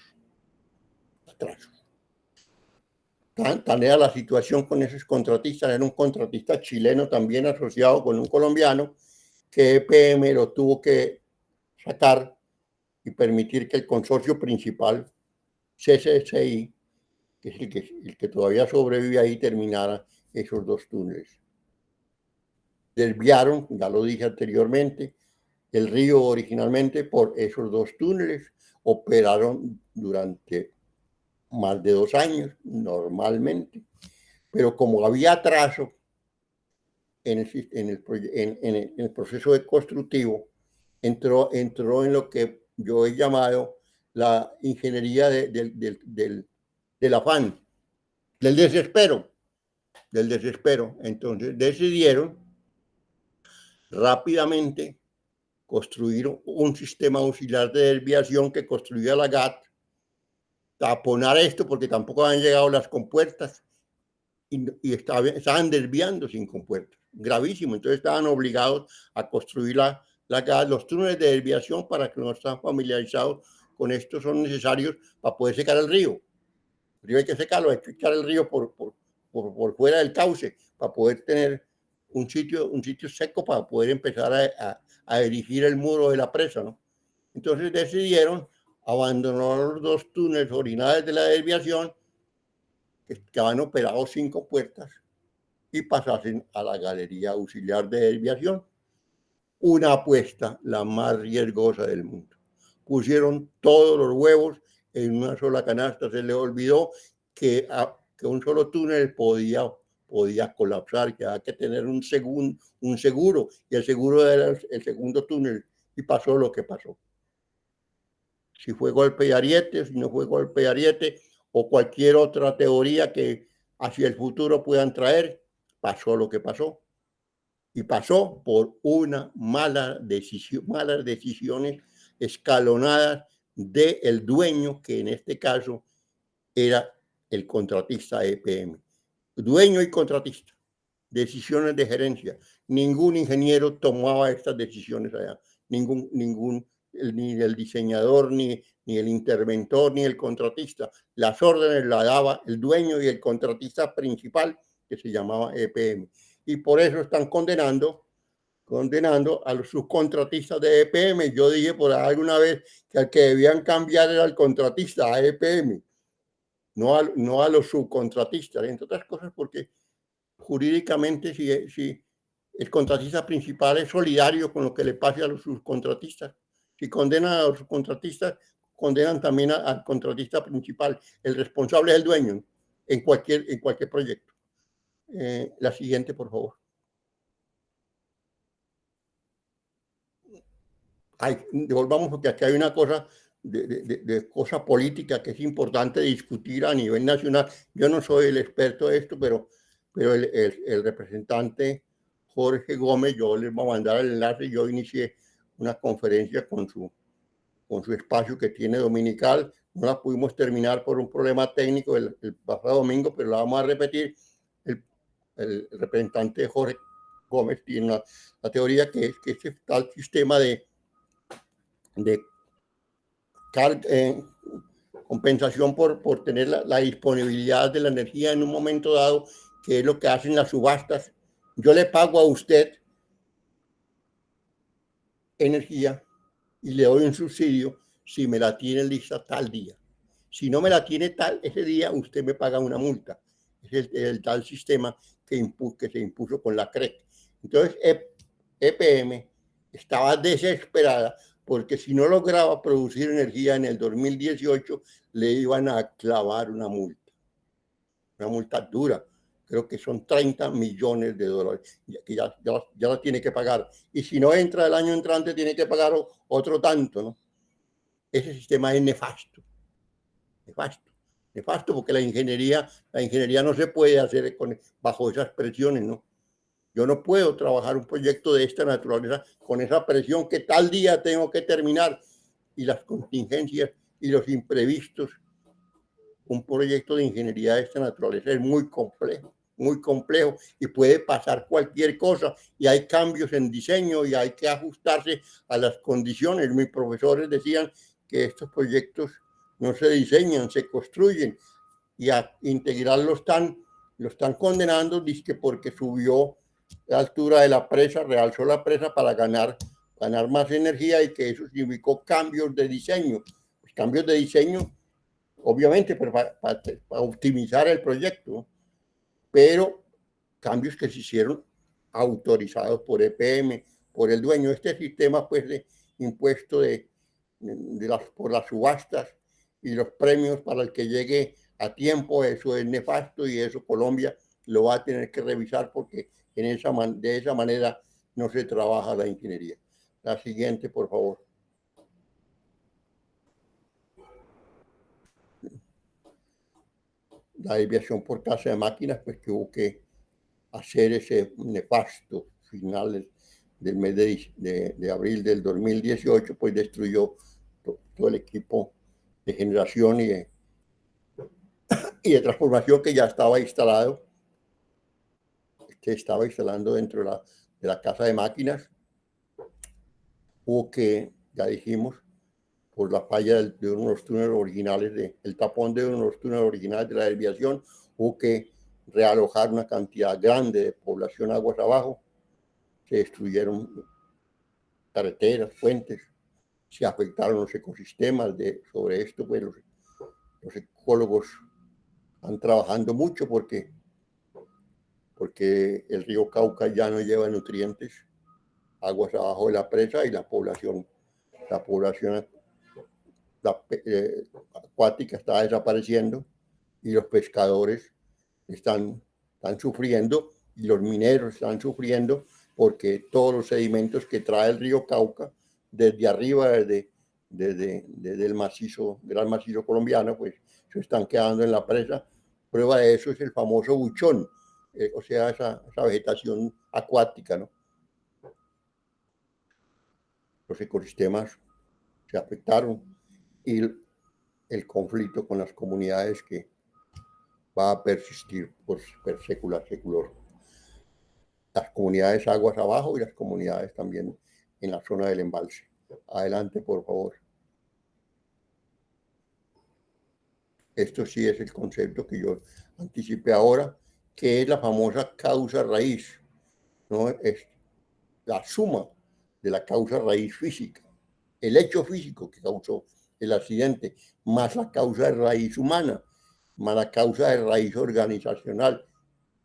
Tan era la situación con esos contratistas. Era un contratista chileno también asociado con un colombiano, que EPM lo tuvo que sacar y permitir que el consorcio principal, CCSI, que es el que todavía sobrevive ahí, terminara esos 2 túneles. Desviaron, ya lo dije anteriormente, el río originalmente por esos 2 túneles. Operaron durante más de 2 años normalmente, pero como había atraso en el proceso de constructivo, entró en lo que yo he llamado la ingeniería del afán, del desespero. Entonces decidieron rápidamente construir un sistema auxiliar de desviación que construía la GAT, taponar esto porque tampoco habían llegado las compuertas y estaban desviando sin compuertas. Gravísimo. Entonces estaban obligados a construir la GAT. Los túneles de desviación, para que no están familiarizados con esto, son necesarios para poder secar el río. El río hay que secarlo, hay que echar el río por fuera del cauce para poder tener un sitio seco para poder empezar a erigir el muro de la presa, ¿no? Entonces decidieron abandonar los dos túneles originales de la desviación que estaban operados sin compuertas y pasasen a la galería auxiliar de desviación. Una apuesta la más riesgosa del mundo. Pusieron todos los huevos en una sola canasta. Se les olvidó que un solo túnel podía colapsar, que había que tener un seguro, y el seguro era el segundo túnel, y pasó lo que pasó. Si fue golpe de ariete, si no fue golpe de ariete, o cualquier otra teoría que hacia el futuro puedan traer, pasó lo que pasó. Y pasó por una malas decisiones escalonadas del dueño, que en este caso era el contratista EPM. Dueño y contratista. Decisiones de gerencia. Ningún ingeniero tomaba estas decisiones allá. Ni el diseñador, ni el interventor, ni el contratista. Las órdenes las daba el dueño y el contratista principal, que se llamaba EPM. Y por eso están condenando a los subcontratistas de EPM. Yo dije por ahí alguna vez que al que debían cambiar era el contratista, a EPM, no a los subcontratistas, entre otras cosas porque jurídicamente si el contratista principal es solidario con lo que le pase a los subcontratistas. Si condenan a los subcontratistas, condenan también al contratista principal. El responsable es el dueño en cualquier proyecto. La siguiente, por favor. Volvamos porque aquí hay una cosa de cosa política que es importante discutir a nivel nacional. Yo no soy el experto de esto, pero el representante Jorge Gómez, yo les voy a mandar el enlace. Yo inicié una conferencia con su espacio que tiene dominical. No la pudimos terminar por un problema técnico el pasado domingo, pero la vamos a repetir. El representante Jorge Gómez tiene la teoría que es que este tal sistema de compensación por tener la disponibilidad de la energía en un momento dado, que es lo que hacen las subastas. Yo le pago a usted energía y le doy un subsidio si me la tiene lista tal día. Si no me la tiene ese día, usted me paga una multa. Es el tal sistema que se impuso con la CREC. Entonces, EPM estaba desesperada porque si no lograba producir energía en el 2018, le iban a clavar una multa dura. Creo que son 30 millones de dólares, que ya la tiene que pagar. Y si no entra el año entrante, tiene que pagar otro tanto, ¿no? Ese sistema es nefasto porque la ingeniería no se puede hacer bajo esas presiones, ¿no? Yo no puedo trabajar un proyecto de esta naturaleza con esa presión que tal día tengo que terminar y las contingencias y los imprevistos. Un proyecto de ingeniería de esta naturaleza es muy complejo y puede pasar cualquier cosa y hay cambios en diseño y hay que ajustarse a las condiciones. Mis profesores decían que estos proyectos no se diseñan, se construyen, y a Integral lo están condenando, dice, porque subió la altura de la presa, realzó la presa para ganar más energía y que eso significó cambios de diseño. Pues cambios de diseño, obviamente, pero para optimizar el proyecto, pero cambios que se hicieron autorizados por EPM, por el dueño. Este sistema, pues, de impuesto por las subastas y los premios para el que llegue a tiempo, eso es nefasto y eso Colombia lo va a tener que revisar porque de esa manera no se trabaja la ingeniería. La siguiente, por favor. La desviación por casa de máquinas, pues que hubo que hacer ese nefasto finales del mes de abril del 2018, pues destruyó todo el equipo de generación y de transformación que ya estaba instalado, que estaba instalando dentro de la casa de máquinas. Hubo que, ya dijimos, por la falla de uno de los túneles originales, el tapón de uno de los túneles originales de la desviación, hubo que realojar una cantidad grande de población aguas abajo. Se destruyeron carreteras, puentes, se afectaron los ecosistemas. Sobre esto, pues los ecólogos están trabajando mucho porque el río Cauca ya no lleva nutrientes aguas abajo de la presa y la población acuática está desapareciendo y los pescadores están sufriendo y los mineros están sufriendo porque todos los sedimentos que trae el río Cauca desde arriba, desde el macizo, gran macizo colombiano, pues se están quedando en la presa. Prueba de eso es el famoso buchón, o sea, esa vegetación acuática, ¿no? Los ecosistemas se afectaron y el conflicto con las comunidades que va a persistir por secular. Las comunidades aguas abajo y las comunidades también en la zona del embalse. Adelante, por favor. Esto sí es el concepto que yo anticipé ahora, que es la famosa causa raíz, ¿no? Es la suma de la causa raíz física, el hecho físico que causó el accidente, más la causa de raíz humana, más la causa de raíz organizacional.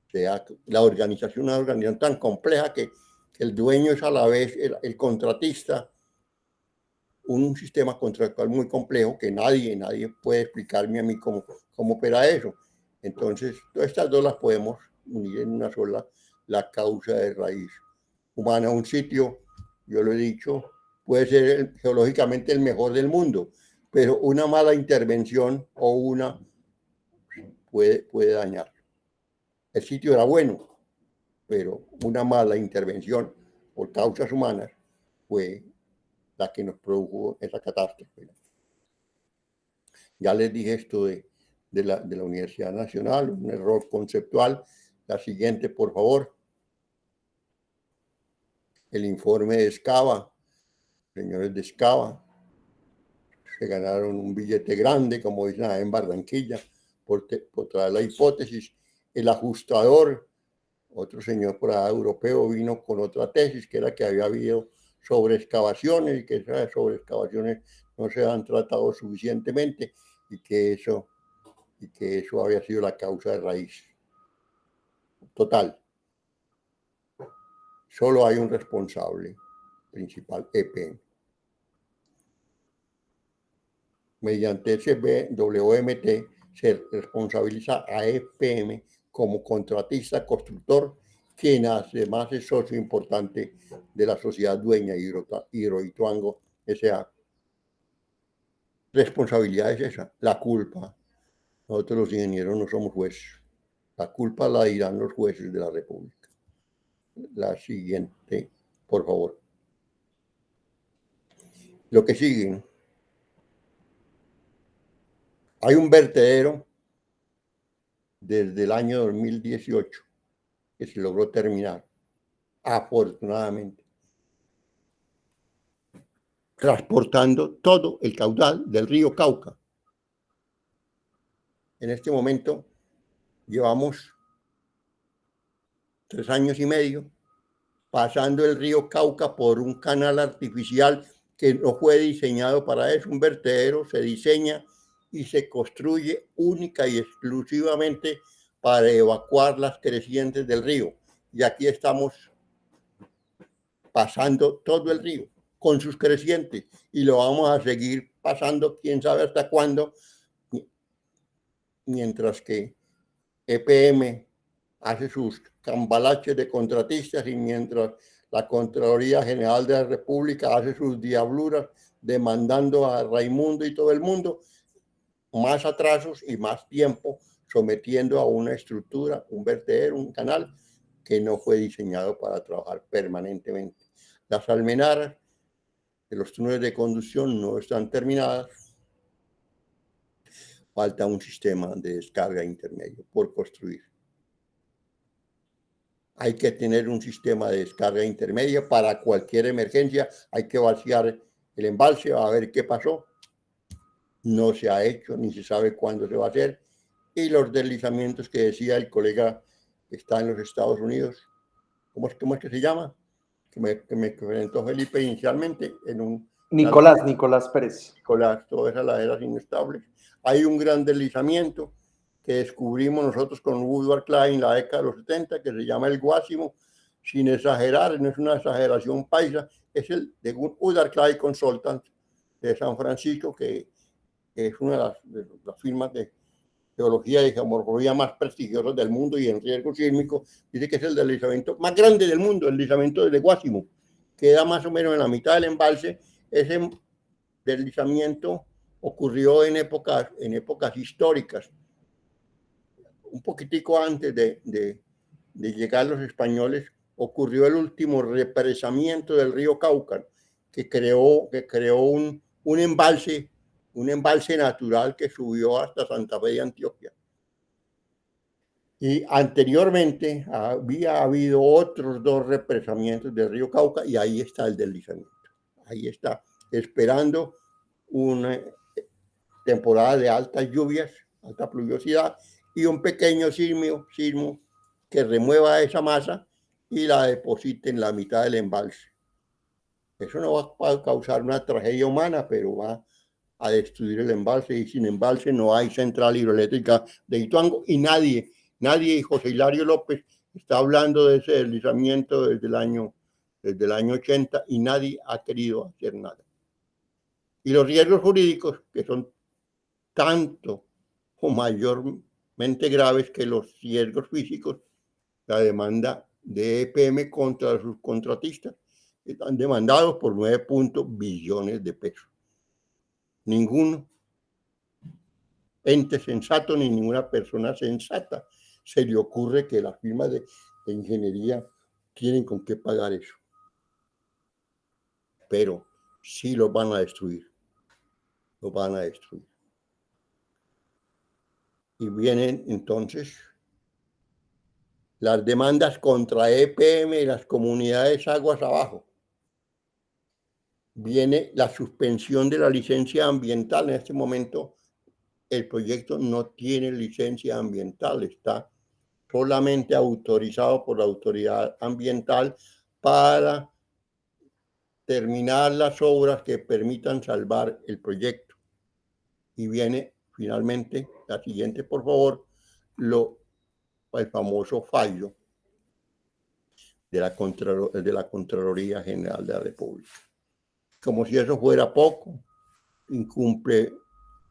O sea, la organización es una organización tan compleja que el dueño es a la vez el contratista, un sistema contractual muy complejo que nadie puede explicarme a mí cómo opera eso. Entonces, todas estas dos las podemos unir en una sola, la causa de raíz humana. Un sitio, yo lo he dicho, puede ser geológicamente el mejor del mundo, pero una mala intervención o una puede dañarlo. El sitio era bueno, pero una mala intervención por causas humanas fue la que nos produjo esa catástrofe. Ya les dije esto de la Universidad Nacional, un error conceptual. La siguiente, por favor. El informe de Escava, señores de Escava, se ganaron un billete grande, como dicen en Barranquilla, por traer la hipótesis. El ajustador, otro señor por allá europeo, vino con otra tesis, que era que había habido sobreexcavaciones y que esas sobreexcavaciones no se han tratado suficientemente y que eso había sido la causa de raíz. Total. Solo hay un responsable principal, EPM. Mediante ese WMT se responsabiliza a EPM como contratista constructor, quien además es socio importante de la sociedad dueña Hidroituango S.A. Responsabilidad es esa, la culpa. Nosotros los ingenieros no somos jueces. La culpa la dirán los jueces de la República. La siguiente, por favor. Lo que sigue. Hay un vertedero desde el año 2018 que se logró terminar, afortunadamente, transportando todo el caudal del río Cauca. En este momento llevamos 3 años y medio pasando el río Cauca por un canal artificial que no fue diseñado para eso. Un vertedero se diseña y se construye única y exclusivamente para evacuar las crecientes del río. Y aquí estamos pasando todo el río con sus crecientes y lo vamos a seguir pasando quién sabe hasta cuándo, mientras que EPM hace sus cambalaches de contratistas y mientras la Contraloría General de la República hace sus diabluras demandando a Raimundo y todo el mundo más atrasos y más tiempo, sometiendo a una estructura, un vertedero, un canal que no fue diseñado para trabajar permanentemente. Las almenaras de los túneles de conducción no están terminadas. Falta un sistema de descarga intermedio por construir. Hay que tener un sistema de descarga intermedia para cualquier emergencia. Hay que vaciar el embalse a ver qué pasó. No se ha hecho ni se sabe cuándo se va a hacer. Y los deslizamientos que decía el colega que está en los Estados Unidos, ¿cómo es que se llama? Que me comentó Felipe inicialmente en un... Nicolás Pérez. Nicolás, todas esas laderas inestables. Hay un gran deslizamiento que descubrimos nosotros con Woodward Klein en la década de los 70, que se llama el Guásimo, sin exagerar, no es una exageración paisa, es el de Woodward Klein Consultants de San Francisco, que es una de las firmas de geología y geomorfología más prestigiosas del mundo y en riesgo sísmico. Dice que es el deslizamiento más grande del mundo, el deslizamiento del Guásimo. Queda más o menos en la mitad del embalse. Ese deslizamiento ocurrió en épocas históricas, un poquitico antes de llegar los españoles. Ocurrió el último represamiento del río Cauca, que creó un embalse natural que subió hasta Santa Fe de Antioquia. Y anteriormente había habido otros 2 represamientos del río Cauca y ahí está el deslizamiento. Ahí está, esperando una temporada de altas lluvias, alta pluviosidad y un pequeño sismo que remueva esa masa y la deposite en la mitad del embalse. Eso no va a causar una tragedia humana, pero va a destruir el embalse, y sin embalse no hay central hidroeléctrica de Ituango, y nadie, y José Hilario López está hablando de ese deslizamiento desde el año 80 y nadie ha querido hacer nada. Y los riesgos jurídicos, que son tanto o mayormente graves que los riesgos físicos, la demanda de EPM contra sus contratistas, están demandados por 9 billones de pesos. Ningún ente sensato ni ninguna persona sensata se le ocurre que las firmas de ingeniería tienen con qué pagar eso. Pero sí los van a destruir. Los van a destruir. Y vienen entonces las demandas contra EPM y las comunidades aguas abajo. Viene la suspensión de la licencia ambiental. En este momento el proyecto no tiene licencia ambiental, está solamente autorizado por la autoridad ambiental para terminar las obras que permitan salvar el proyecto. Y viene finalmente la siguiente, por favor, el famoso fallo de la Contraloría General de la República. Como si eso fuera poco, incumple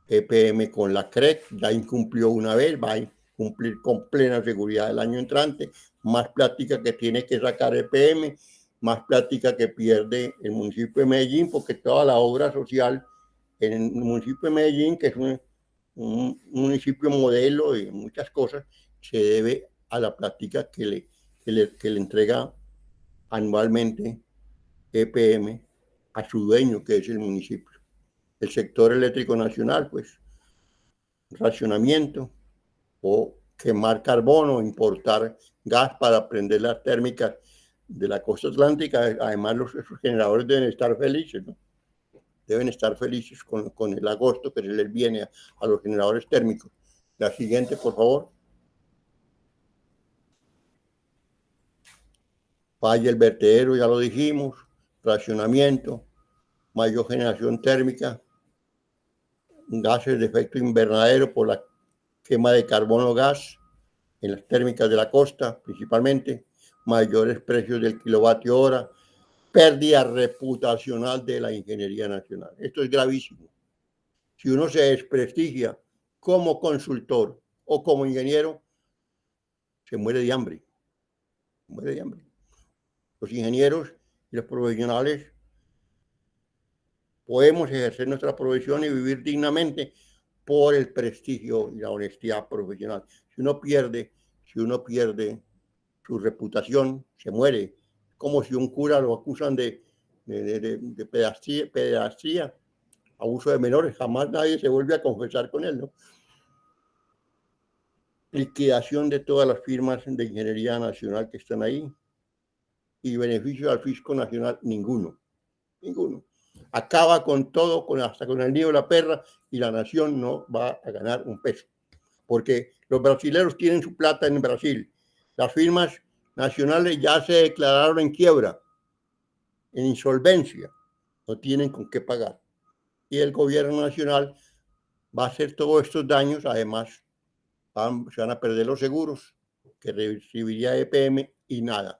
EPM con la CREC, ya incumplió una vez, va a cumplir con plena seguridad el año entrante, más plática que tiene que sacar EPM, más plática que pierde el municipio de Medellín, porque toda la obra social en el municipio de Medellín, que es un municipio modelo y muchas cosas, se debe a la plática que le entrega anualmente EPM a su dueño, que es el municipio. El sector eléctrico nacional, pues, racionamiento o quemar carbono, importar gas para prender las térmicas de la costa atlántica. Además, esos generadores deben estar felices, ¿no? Deben estar felices con el agosto que se les viene a los generadores térmicos. La siguiente, por favor. Falla el vertedero, ya lo dijimos. Racionamiento, mayor generación térmica, gases de efecto invernadero por la quema de carbono gas en las térmicas de la costa, principalmente, mayores precios del kilovatio hora, pérdida reputacional de la ingeniería nacional. Esto es gravísimo. Si uno se desprestigia como consultor o como ingeniero, se muere de hambre. Muere de hambre. Los ingenieros y los profesionales podemos ejercer nuestra profesión y vivir dignamente por el prestigio y la honestidad profesional. Si uno pierde su reputación, se muere. como si un cura lo acusan de pedastría, abuso de menores. Jamás nadie se vuelve a confesar con él, ¿no? Liquidación de todas las firmas de ingeniería nacional que están ahí y beneficio al fisco nacional, ninguno. Acaba con todo, hasta con el nido de la perra, y la nación no va a ganar un peso. Porque los brasileños tienen su plata en Brasil. Las firmas nacionales ya se declararon en quiebra, en insolvencia. No tienen con qué pagar. Y el gobierno nacional va a hacer todos estos daños. Además, se van a perder los seguros que recibiría EPM y nada.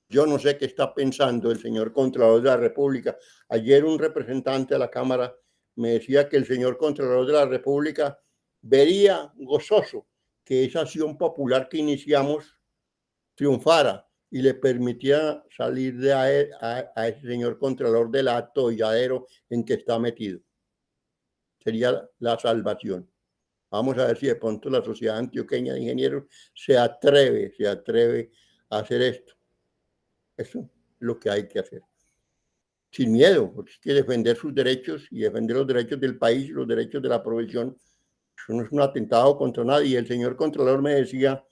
Yo no sé qué está pensando el señor Contralor de la República. Ayer un representante de la Cámara me decía que el señor Contralor de la República vería gozoso que esa acción popular que iniciamos triunfara y le permitiera salir de a ese señor Contralor del atolladero en que está metido. Sería la salvación. Vamos a ver si de pronto la Sociedad Antioqueña de Ingenieros se atreve a hacer esto. Eso es lo que hay que hacer. Sin miedo, porque hay que defender sus derechos y defender los derechos del país y los derechos de la profesión. Eso no es un atentado contra nadie. El señor Contralor me decía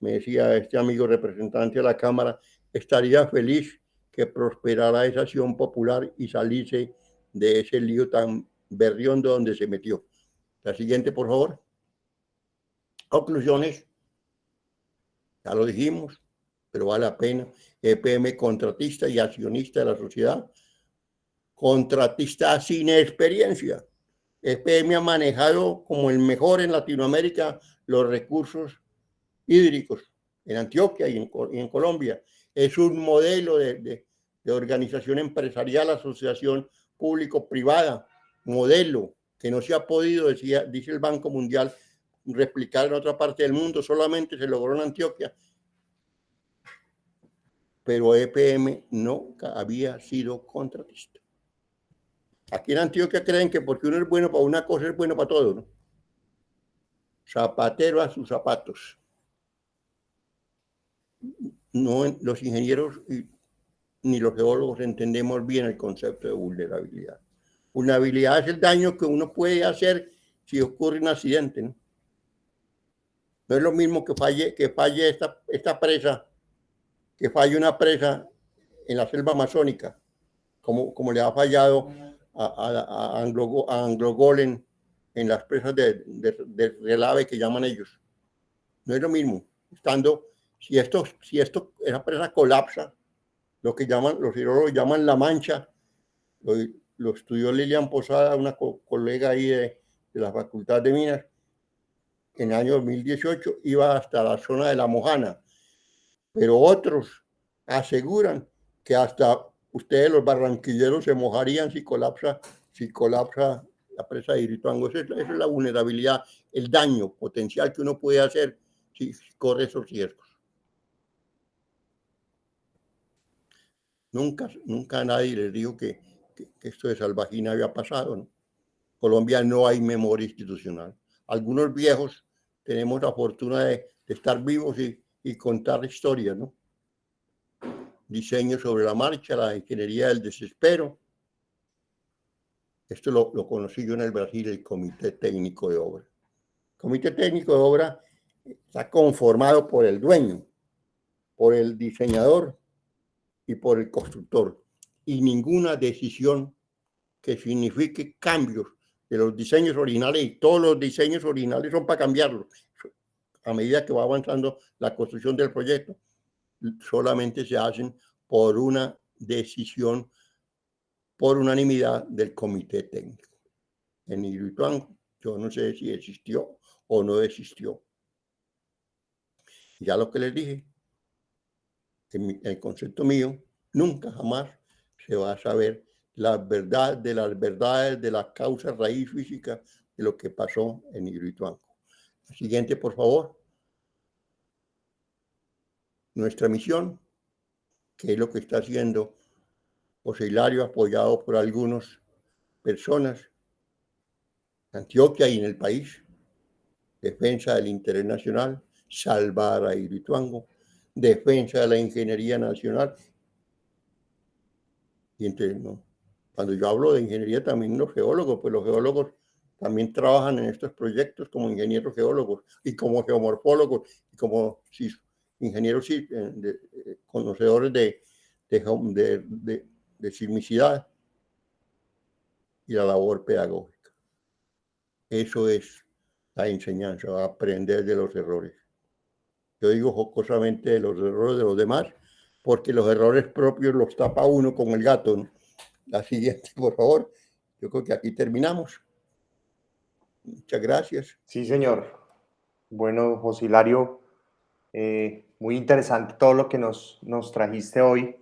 este amigo representante de la Cámara, estaría feliz que prosperara esa acción popular y saliese de ese lío tan berriondo donde se metió. La siguiente, por favor. Conclusiones. Ya lo dijimos, pero vale la pena. EPM contratista y accionista de la sociedad. Contratista sin experiencia. EPM ha manejado como el mejor en Latinoamérica los recursos hídricos en Antioquia y en Colombia. Es un modelo de organización empresarial, asociación público-privada, modelo que no se ha podido, dice el Banco Mundial, replicar en otra parte del mundo, solamente se logró en Antioquia. Pero EPM nunca había sido contratista. Aquí en Antioquia creen que porque uno es bueno para una cosa es bueno para todo, ¿no? Zapatero a sus zapatos. No, los ingenieros ni los geólogos entendemos bien el concepto de vulnerabilidad. Vulnerabilidad es el daño que uno puede hacer si ocurre un accidente, ¿no? No es lo mismo que falle esta presa, que falle una presa en la selva amazónica, como le ha fallado a Anglo-Golem en las presas de relave que llaman ellos. No es lo mismo. Si esa presa colapsa, lo que los hidrólogos llaman la mancha, lo estudió Lilian Posada, una colega ahí de la Facultad de Minas, en el año 2018, iba hasta la zona de La Mojana, pero otros aseguran que hasta ustedes los barranquilleros se mojarían si colapsa la presa de Hidroituango. Esa es la vulnerabilidad, el daño potencial que uno puede hacer si corre esos riesgos. Nunca a nadie les dijo que esto de Salvajina había pasado, ¿no? Colombia no hay memoria institucional. Algunos viejos tenemos la fortuna de estar vivos y contar historias, ¿no? Diseño sobre la marcha, la ingeniería del desespero. Esto lo conocí yo en el Brasil, el Comité Técnico de Obra. El Comité Técnico de Obra está conformado por el dueño, por el diseñador y por el constructor. Y ninguna decisión que signifique cambios de los diseños originales, y todos los diseños originales son para cambiarlos a medida que va avanzando la construcción del proyecto, solamente se hacen por una decisión por unanimidad del comité técnico. En Hidroituango, yo no sé si existió o no existió. Ya lo que les dije, en el concepto mío, nunca jamás se va a saber la verdad de las verdades de la causa raíz física de lo que pasó en Hidroituango. Siguiente, por favor. Nuestra misión, que es lo que está haciendo José Hilario, apoyado por algunas personas en Antioquia y en el país: defensa del interés nacional, salvar a Hidroituango, defensa de la ingeniería nacional Y entonces, ¿no? Cuando yo hablo de ingeniería, también los geólogos, pues los geólogos también trabajan en estos proyectos como ingenieros geólogos y como geomorfólogos y como ingenieros conocedores de sismicidad y la labor pedagógica. Eso es la enseñanza, aprender de los errores. Yo digo jocosamente de los errores de los demás, porque los errores propios los tapa uno con el gato, ¿no? La siguiente, por favor. Yo creo que aquí terminamos. Muchas gracias. Sí, señor. Bueno, José Hilario, muy interesante todo lo que nos trajiste hoy.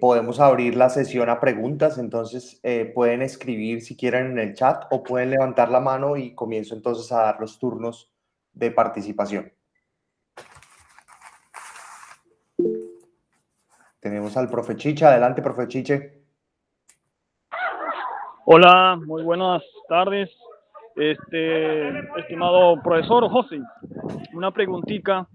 Podemos abrir la sesión a preguntas, entonces pueden escribir si quieren en el chat o pueden levantar la mano y comienzo entonces a dar los turnos de participación. Tenemos al profe Chiche. Adelante, profe Chiche. Hola, muy buenas tardes. Estimado profesor José, una preguntita.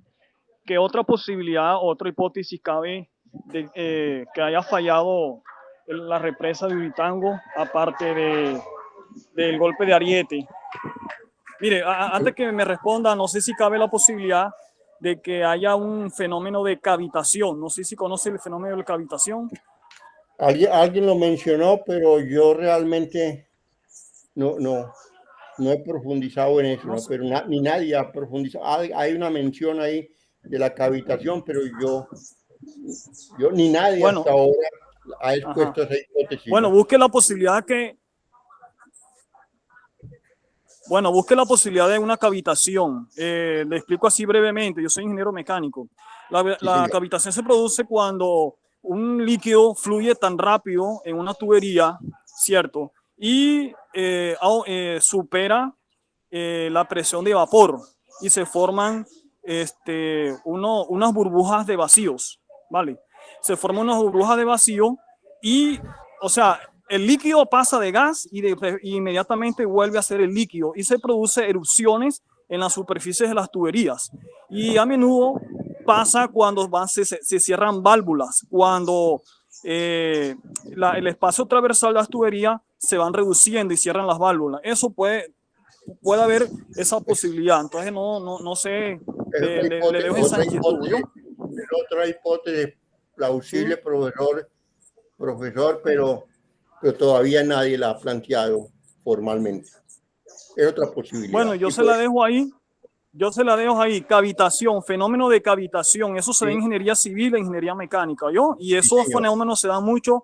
¿Qué otra posibilidad, otra hipótesis cabe de que haya fallado la represa de Uritango, aparte del golpe de Ariete? Mire, antes que me responda, no sé si cabe la posibilidad de que haya un fenómeno de cavitación. No sé si conoce el fenómeno de cavitación. Alguien lo mencionó, pero yo realmente no he profundizado en eso, ¿no? Pero ni nadie ha profundizado. Hay una mención ahí de la cavitación, pero yo ni nadie hasta ahora ha expuesto esa hipótesis. Bueno, ¿no? Busque la posibilidad de una cavitación. Le explico así brevemente. Yo soy ingeniero mecánico. La cavitación se produce cuando un líquido fluye tan rápido en una tubería, ¿cierto? Y supera la presión de vapor y se forman unas burbujas de vacíos, ¿vale? Se forman unas burbujas de vacío y, o sea, el líquido pasa de gas y inmediatamente vuelve a ser el líquido y se produce erupciones en las superficies de las tuberías. Y a menudo pasa cuando se cierran válvulas, cuando el espacio transversal de las tuberías se van reduciendo y cierran las válvulas. Eso puede haber esa posibilidad. Entonces no sé, le dejo esa inquietud. Otra hipótesis plausible, ¿sí? profesor, pero todavía nadie la ha planteado formalmente. Es otra posibilidad. Bueno, yo se la dejo ahí. Cavitación, fenómeno de cavitación. Eso se ve en ingeniería civil e ingeniería mecánica, ¿yo? Y esos fenómenos se dan mucho.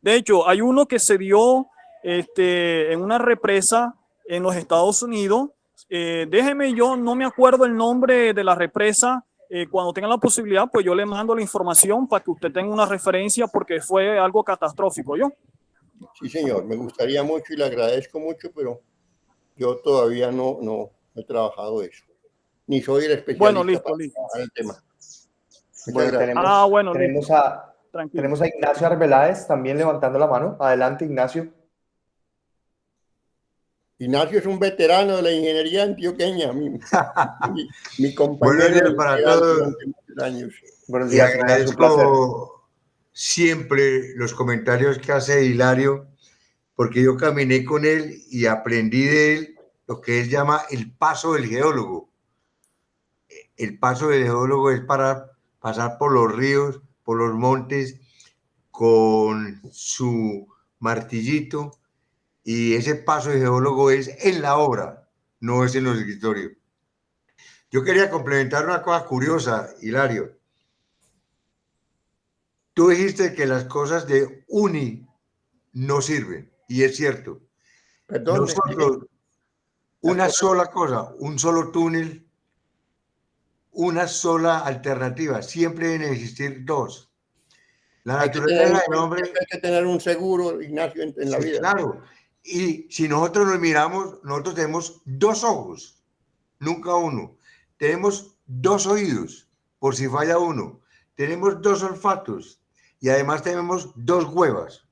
De hecho, hay uno que se dio en una represa en los Estados Unidos. Déjeme, yo no me acuerdo el nombre de la represa. Cuando tenga la posibilidad, pues yo le mando la información para que usted tenga una referencia, porque fue algo catastrófico, ¿yo? Sí, señor, me gustaría mucho y le agradezco mucho, pero yo todavía no he trabajado eso. Ni soy el especialista. Bueno, listo. Para el tema. Bueno, tenemos a Ignacio Arbeláez también levantando la mano. Adelante, Ignacio. Ignacio es un veterano de la ingeniería antioqueña, mi compañero. Buenos días para todos. Años. Buenos días, y agradezco siempre los comentarios que hace Hilario, porque yo caminé con él y aprendí de él lo que él llama el paso del geólogo. El paso del geólogo es para pasar por los ríos, por los montes, con su martillito. Y ese paso de geólogo es en la obra, no es en los escritorios. Yo quería complementar una cosa curiosa, Hilario. Tú dijiste que las cosas de uni no sirven, y es cierto. Perdón, nosotros, una sola cosa, un solo túnel, una sola alternativa. Siempre deben existir dos. La naturaleza del hombre... Hay que tener un seguro, Ignacio, en la vida. Claro. Y si nosotros nos miramos, nosotros tenemos dos ojos, nunca uno. Tenemos dos oídos, por si falla uno. Tenemos dos olfatos y además tenemos dos huevas.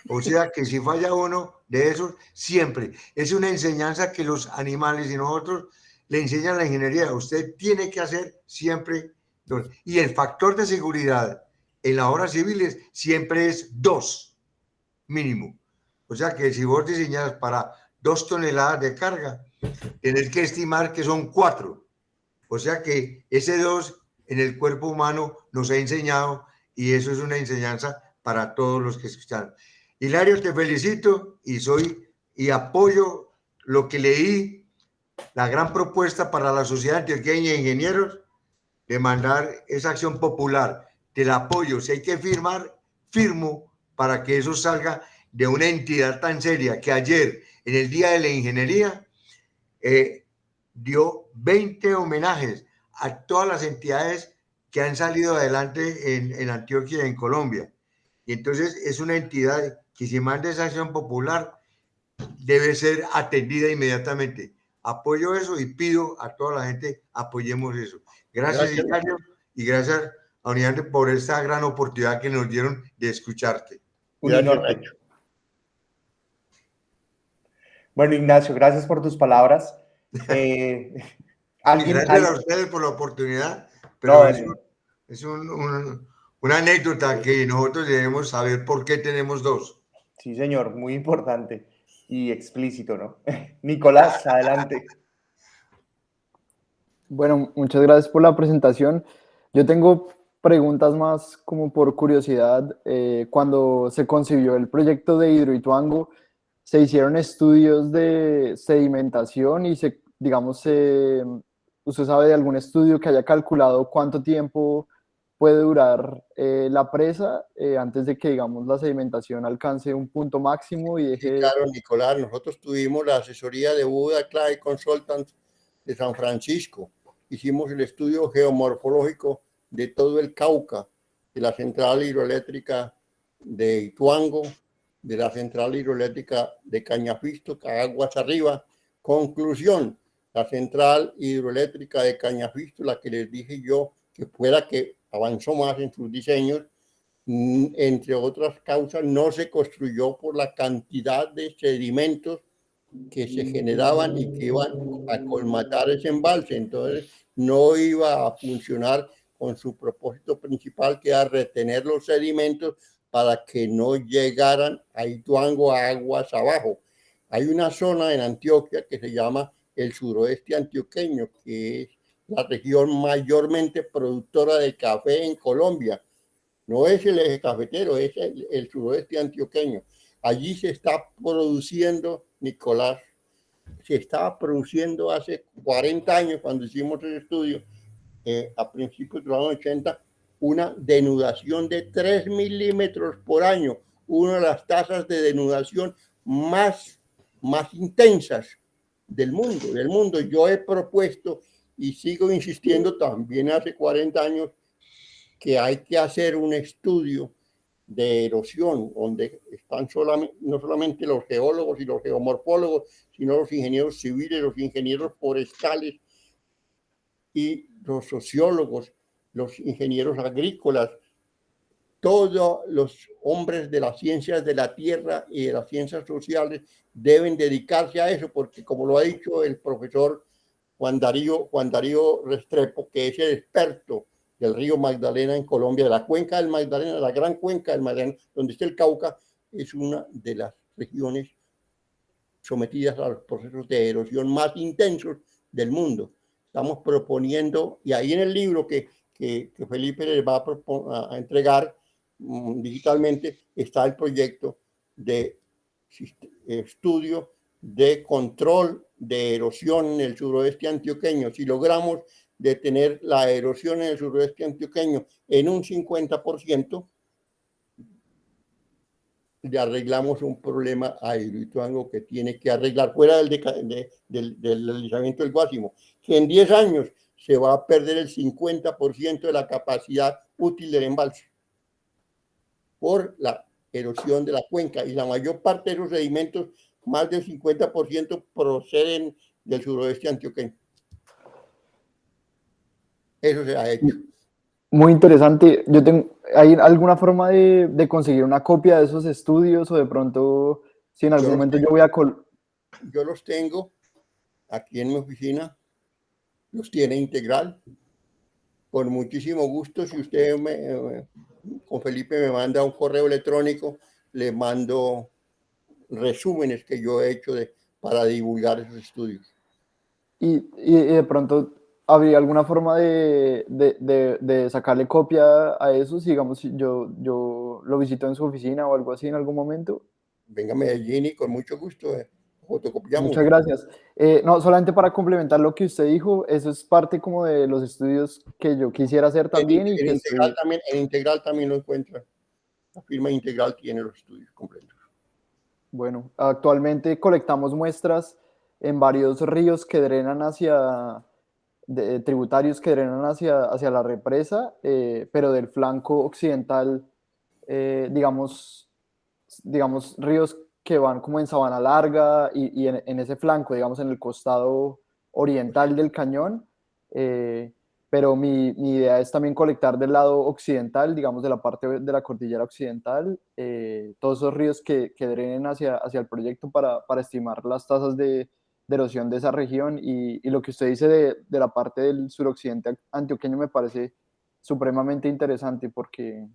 O sea que si falla uno de esos, siempre. Es una enseñanza que los animales y nosotros le enseñan la ingeniería. Usted tiene que hacer siempre. Y el factor de seguridad en las obras civiles siempre es 2 mínimo. O sea que si vos diseñas para 2 toneladas de carga, tenés que estimar que son 4. O sea que ese 2 en el cuerpo humano nos ha enseñado, y eso es una enseñanza para todos los que escuchan. Hilario, te felicito y apoyo lo que leí, la gran propuesta para la Sociedad Antioqueña de Ingenieros de mandar esa acción popular. Te la apoyo. Si hay que firmar, firmo para que eso salga de una entidad tan seria que ayer, en el Día de la Ingeniería, dio 20 homenajes a todas las entidades que han salido adelante en Antioquia y en Colombia. Y entonces es una entidad que, si manda esa acción popular, debe ser atendida inmediatamente. Apoyo eso y pido a toda la gente apoyemos eso. Gracias, Hilario, y gracias a Unidad por esta gran oportunidad que nos dieron de escucharte. Gracias, Nacho. Bueno, Ignacio, gracias por tus palabras. Gracias a ustedes por la oportunidad, pero es una anécdota que nosotros debemos saber por qué tenemos 2. Sí, señor, muy importante y explícito, ¿no? Nicolás, adelante. Bueno, muchas gracias por la presentación. Yo tengo preguntas más como por curiosidad. Cuando se concibió el proyecto de Hidroituango, se hicieron estudios de sedimentación y ¿usted sabe de algún estudio que haya calculado cuánto tiempo puede durar la presa antes de que, digamos, la sedimentación alcance un punto máximo y deje? Sí, claro, Nicolás, nosotros tuvimos la asesoría de Buda Clay Consultants de San Francisco. Hicimos el estudio geomorfológico de todo el Cauca, de la central hidroeléctrica de Ituango, de la central hidroeléctrica de Cañafisto, aguas arriba. Conclusión, la central hidroeléctrica de Cañafisto, la que les dije yo, que fuera que avanzó más en sus diseños, entre otras causas, no se construyó por la cantidad de sedimentos que se generaban y que iban a colmatar ese embalse. Entonces, no iba a funcionar con su propósito principal, que era retener los sedimentos para que no llegaran a Ituango a aguas abajo. Hay una zona en Antioquia que se llama el suroeste antioqueño, que es la región mayormente productora de café en Colombia. No es el eje cafetero, es el suroeste antioqueño. Allí se está produciendo, Nicolás, se estaba produciendo hace 40 años, cuando hicimos el estudio, a principios de los años 80, una denudación de 3 milímetros por año, una de las tasas de denudación más intensas del mundo. Yo he propuesto y sigo insistiendo también hace 40 años que hay que hacer un estudio de erosión, donde están no solamente los geólogos y los geomorfólogos, sino los ingenieros civiles, los ingenieros forestales y los sociólogos, los ingenieros agrícolas, todos los hombres de las ciencias de la tierra y de las ciencias sociales deben dedicarse a eso, porque, como lo ha dicho el profesor Juan Darío Restrepo, que es el experto del río Magdalena en Colombia, de la cuenca del Magdalena, la gran cuenca del Magdalena, donde está el Cauca, es una de las regiones sometidas a los procesos de erosión más intensos del mundo. Estamos proponiendo, y ahí en el libro que Felipe les va a entregar digitalmente, está el proyecto de estudio de control de erosión en el suroeste antioqueño. Si logramos detener la erosión en el suroeste antioqueño en un 50%, le arreglamos un problema a Hidroituango que tiene que arreglar, fuera del deslizamiento del Guásimo, que en 10 años se va a perder el 50% de la capacidad útil del embalse por la erosión de la cuenca, y la mayor parte de los sedimentos, más del 50%, proceden del suroeste antioqueño. Eso se ha hecho. Muy interesante. ¿Hay alguna forma de conseguir una copia de esos estudios, o de pronto, si en algún momento yo voy a... Yo los tengo aquí en mi oficina, los tiene Integral, Con muchísimo gusto. Si usted con Felipe me manda un correo electrónico, le mando resúmenes que yo he hecho para divulgar esos estudios. Y de pronto, ¿habría alguna forma de sacarle copia a eso? Si, digamos, si yo lo visito en su oficina o algo así en algún momento. Venga a Medellín y con mucho gusto fotocopiamos. Muchas gracias. No, solamente para complementar lo que usted dijo, eso es parte como de los estudios que yo quisiera hacer también y que En Integral también lo encuentra. La firma Integral tiene los estudios completos. Bueno, actualmente colectamos muestras en varios ríos que drenan tributarios que drenan hacia la represa, pero del flanco occidental, digamos, ríos que van como en Sabana Larga y en ese flanco, digamos, en el costado oriental del cañón. Pero mi idea es también colectar del lado occidental, digamos, de la parte de la cordillera occidental, todos esos ríos que drenen hacia el proyecto para estimar las tasas de erosión de esa región. Y lo que usted dice de la parte del suroccidente antioqueño me parece supremamente interesante porque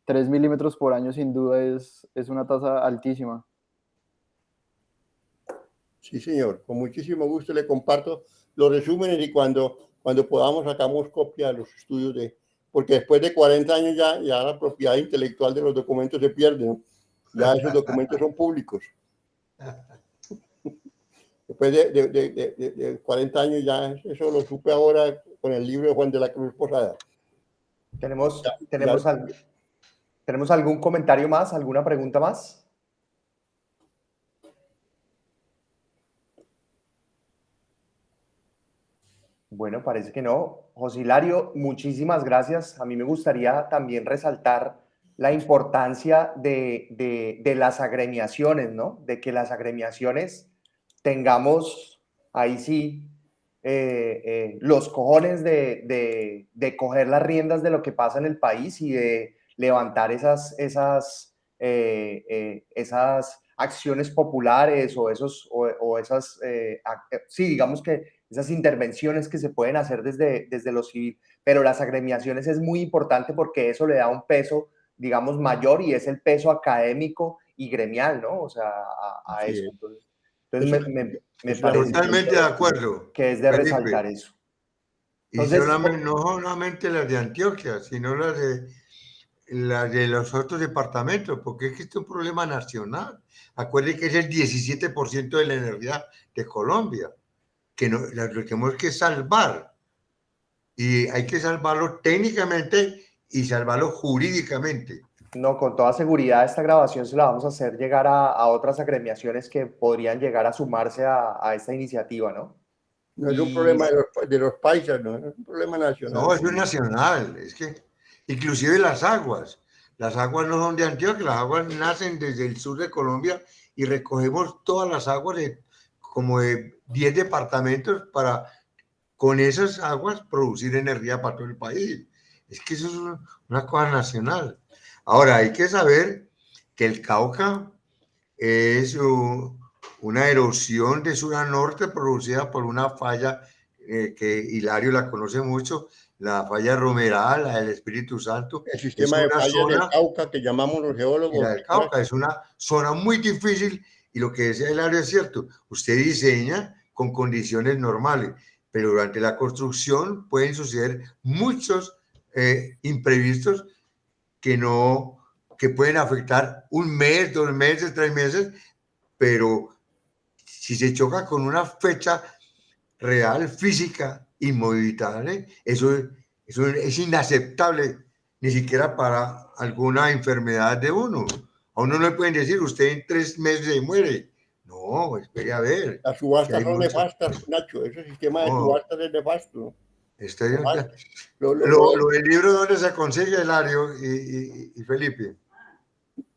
3 milímetros por año sin duda es una tasa altísima. Sí, señor. Con muchísimo gusto le comparto los resúmenes y cuando podamos sacamos copia de los estudios porque después de 40 años ya la propiedad intelectual de los documentos se pierde, ¿no? Ya esos documentos son públicos. Después de 40 años ya eso lo supe ahora con el libro de Juan de la Cruz Posada. ¿Tenemos algún comentario más, alguna pregunta más? Bueno, parece que no. José Hilario, muchísimas gracias. A mí me gustaría también resaltar la importancia de las agremiaciones, ¿no? De que las agremiaciones tengamos, ahí sí, los cojones de coger las riendas de lo que pasa en el país y de levantar esas acciones populares o esas, sí, digamos que esas intervenciones que se pueden hacer desde lo civil, pero las agremiaciones es muy importante porque eso le da un peso, digamos, mayor y es el peso académico y gremial, ¿no? O sea, a Sí. eso. Entonces me parece totalmente de acuerdo, que es de Felipe. resaltar eso. Entonces, no solamente las de Antioquia, sino las de los otros departamentos, porque es que este es un problema nacional. Acuérdense que es el 17% de la energía de Colombia, que lo tenemos que salvar. Y hay que salvarlo técnicamente y salvarlo jurídicamente. No, con toda seguridad esta grabación se la vamos a hacer llegar a otras agremiaciones que podrían llegar a sumarse a esta iniciativa, ¿no? No es un problema de los paisas, no es un problema nacional. No, es nacional. Es que inclusive las aguas no son de Antioquia, las aguas nacen desde el sur de Colombia y recogemos todas las aguas como de 10 departamentos para con esas aguas producir energía para todo el país. Es que eso es una cosa nacional. Ahora, hay que saber que el Cauca es una erosión de sur a norte producida por una falla que Hilario la conoce mucho, la falla Romeral, la del Espíritu Santo. El sistema de fallas del Cauca que llamamos los geólogos. La del Cauca es una zona muy difícil y lo que decía Hilario es cierto. Usted diseña con condiciones normales, pero durante la construcción pueden suceder muchos imprevistos que pueden afectar un mes, 2 meses, 3 meses, pero si se choca con una fecha real, física, inmovilible, eso es inaceptable, ni siquiera para alguna enfermedad de uno. A uno no le pueden decir, usted en 3 meses se muere. No, espere a ver. Las subastas son nefastas, Nacho, ese sistema de subastas es nefasto. Lo del libro, ¿dónde se consigue, Hilario y Felipe?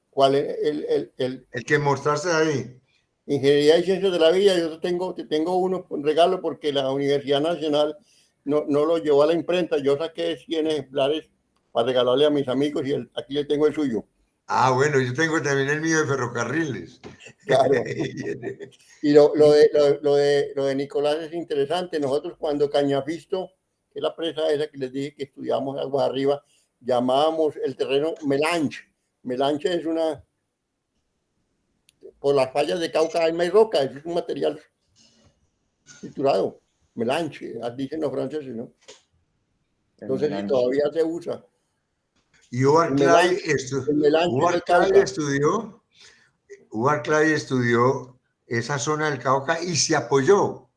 ¿Cuál es el que mostraste ahí? Ingeniería y Ciencias de la Vida. Yo tengo uno en regalo porque la Universidad Nacional no lo llevó a la imprenta. Yo saqué 100 ejemplares para regalarle a mis amigos y aquí le tengo el suyo. Ah, bueno, yo tengo también el mío de ferrocarriles. Claro. Y lo de Nicolás es interesante. Nosotros cuando Cañafisto, que es la presa esa que les dije que estudiamos aguas arriba, llamábamos el terreno melange. Melange es una, por las fallas de Cauca hay roca, es un material triturado, melange, dicen los franceses, ¿no? Entonces sí, todavía se usa. Y Hubert Clay estudió esa zona del Cauca y se apoyó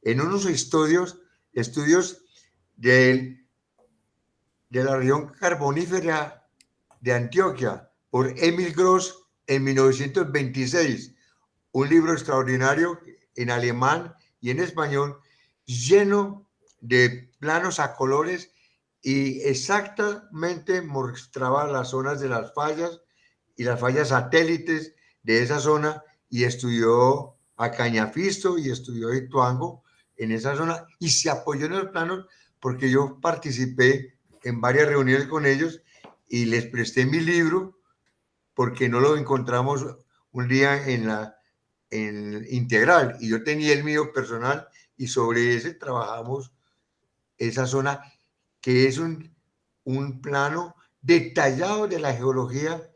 en unos estudios de la región carbonífera de Antioquia por Emil Gross en 1926, un libro extraordinario en alemán y en español, lleno de planos a colores y exactamente mostraba las zonas de las fallas y las fallas satélites de esa zona, y estudió a Cañafisto y estudió a Ituango en esa zona y se apoyó en los planos porque yo participé en varias reuniones con ellos y les presté mi libro porque no lo encontramos un día en Integral y yo tenía el mío personal y sobre ese trabajamos esa zona que es un plano detallado de la geología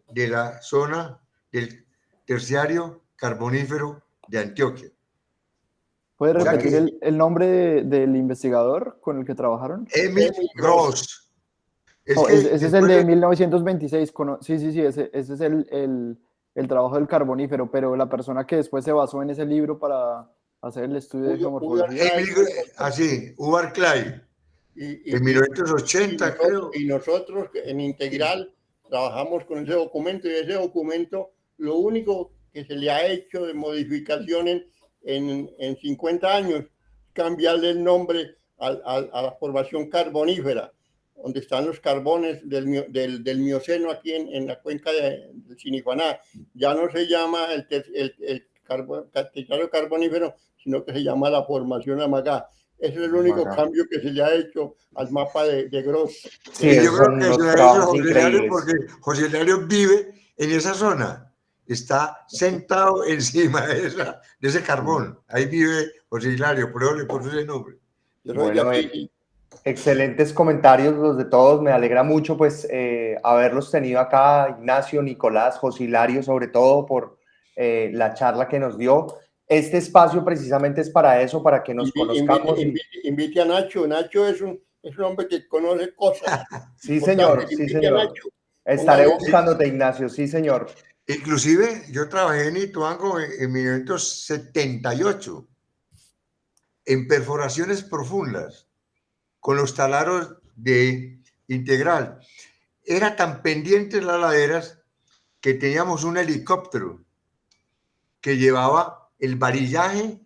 de la zona del terciario carbonífero de Antioquia. ¿Puede O sea repetir el nombre del investigador con el que trabajaron? Emil Gross. Ese es el de 1926. Sí, ese es el trabajo del carbonífero, pero la persona que después se basó en ese libro para hacer el estudio de geomorfología. Así, Hubert Clay. En 1980, creo. Y nosotros en Integral trabajamos con ese documento, y ese documento, lo único que se le ha hecho de modificaciones en 50 años, cambiarle el nombre a la formación carbonífera, donde están los carbones del Mioceno aquí en la cuenca del Sinijuaná. Ya no se llama el terciario carbonífero, sino que se llama la formación Amagá. Ese es el único cambio que se le ha hecho al mapa de Gross. Sí, yo creo que se le ha hecho José Hilario porque José Hilario vive en esa zona. Está sentado encima de ese carbón. Ahí vive José Hilario, por eso le puso ese nombre. Bueno, excelentes comentarios los de todos. Me alegra mucho pues haberlos tenido acá, Ignacio, Nicolás, José Hilario, sobre todo por la charla que nos dio. Este espacio precisamente es para eso, para que nos conozcamos. Invite a Nacho. Nacho es un hombre que conoce cosas. Sí, señor, sí, señor. Estaré buscándote, Ignacio, sí, señor. Inclusive, yo trabajé en Ituango en 1978, en perforaciones profundas, con los talaros de Integral. Era tan pendientes las laderas que teníamos un helicóptero que llevaba el varillaje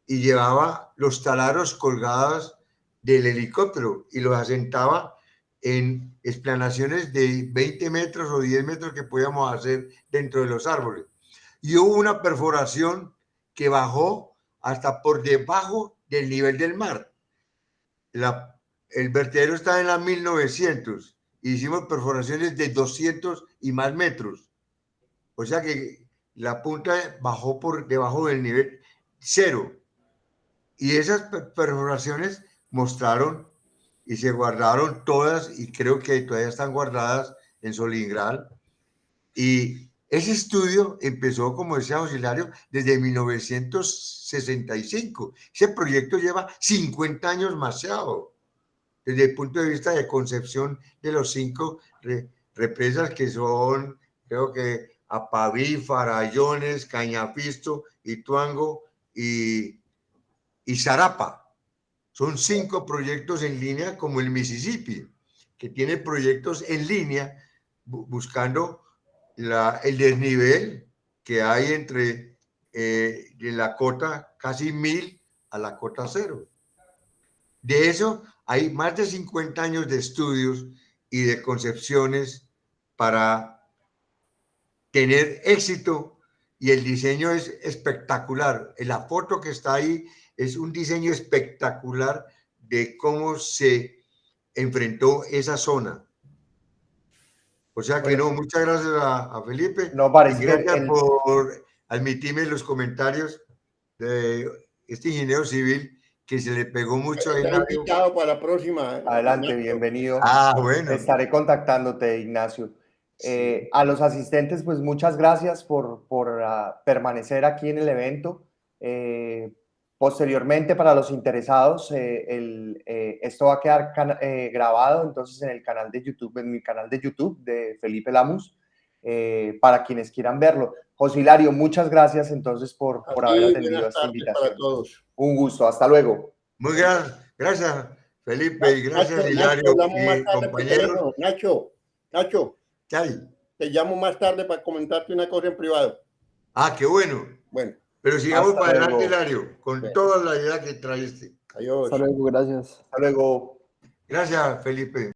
y llevaba los talaros colgados del helicóptero y los asentaba en explanaciones de 20 metros o 10 metros que podíamos hacer dentro de los árboles. Y hubo una perforación que bajó hasta por debajo del nivel del mar. El vertedero está en la 1900. Hicimos perforaciones de 200 y más metros. O sea que la punta bajó por debajo del nivel cero. Y esas perforaciones mostraron y se guardaron todas, y creo que todavía están guardadas en Solingral. Y ese estudio empezó, como decía José Hilario, desde 1965. Ese proyecto lleva 50 años demasiado, desde el punto de vista de concepción de los 5 represas que son, creo que Apaví, Farallones, Cañafisto, Ituango y Zarapa. Son 5 proyectos en línea, como el Mississippi, que tiene proyectos en línea buscando el desnivel que hay entre de la cota casi 1000 a la cota 0. De eso hay más de 50 años de estudios y de concepciones para tener éxito, y el diseño es espectacular. La foto que está ahí es un diseño espectacular de cómo se enfrentó esa zona. O sea que no, muchas gracias a Felipe. No, parece y gracias por admitirme los comentarios de este ingeniero civil que se le pegó mucho a Está Hilario. invitado para la próxima. Adelante, Ignacio. bienvenido. Bueno. Estaré contactándote, Ignacio. Sí. A los asistentes, pues muchas gracias por permanecer aquí en el evento. Posteriormente, para los interesados, esto va a quedar grabado entonces en el canal de YouTube, en mi canal de YouTube de Felipe Lamus, para quienes quieran verlo. José Hilario, muchas gracias entonces por haber atendido a esta invitación. Para todos. Un gusto, hasta luego. Muy gracias, Felipe, y gracias, Nacho, Hilario, hablamos más tarde por compañero. teléfono. Nacho, Chay. te llamo más tarde para comentarte una cosa en privado. Qué bueno. Bueno, Pero sigamos Hasta para adelante, luego. Hilario, con Bueno. toda la idea que traiste. adiós. Hasta luego, gracias. Hasta luego. Gracias, Felipe.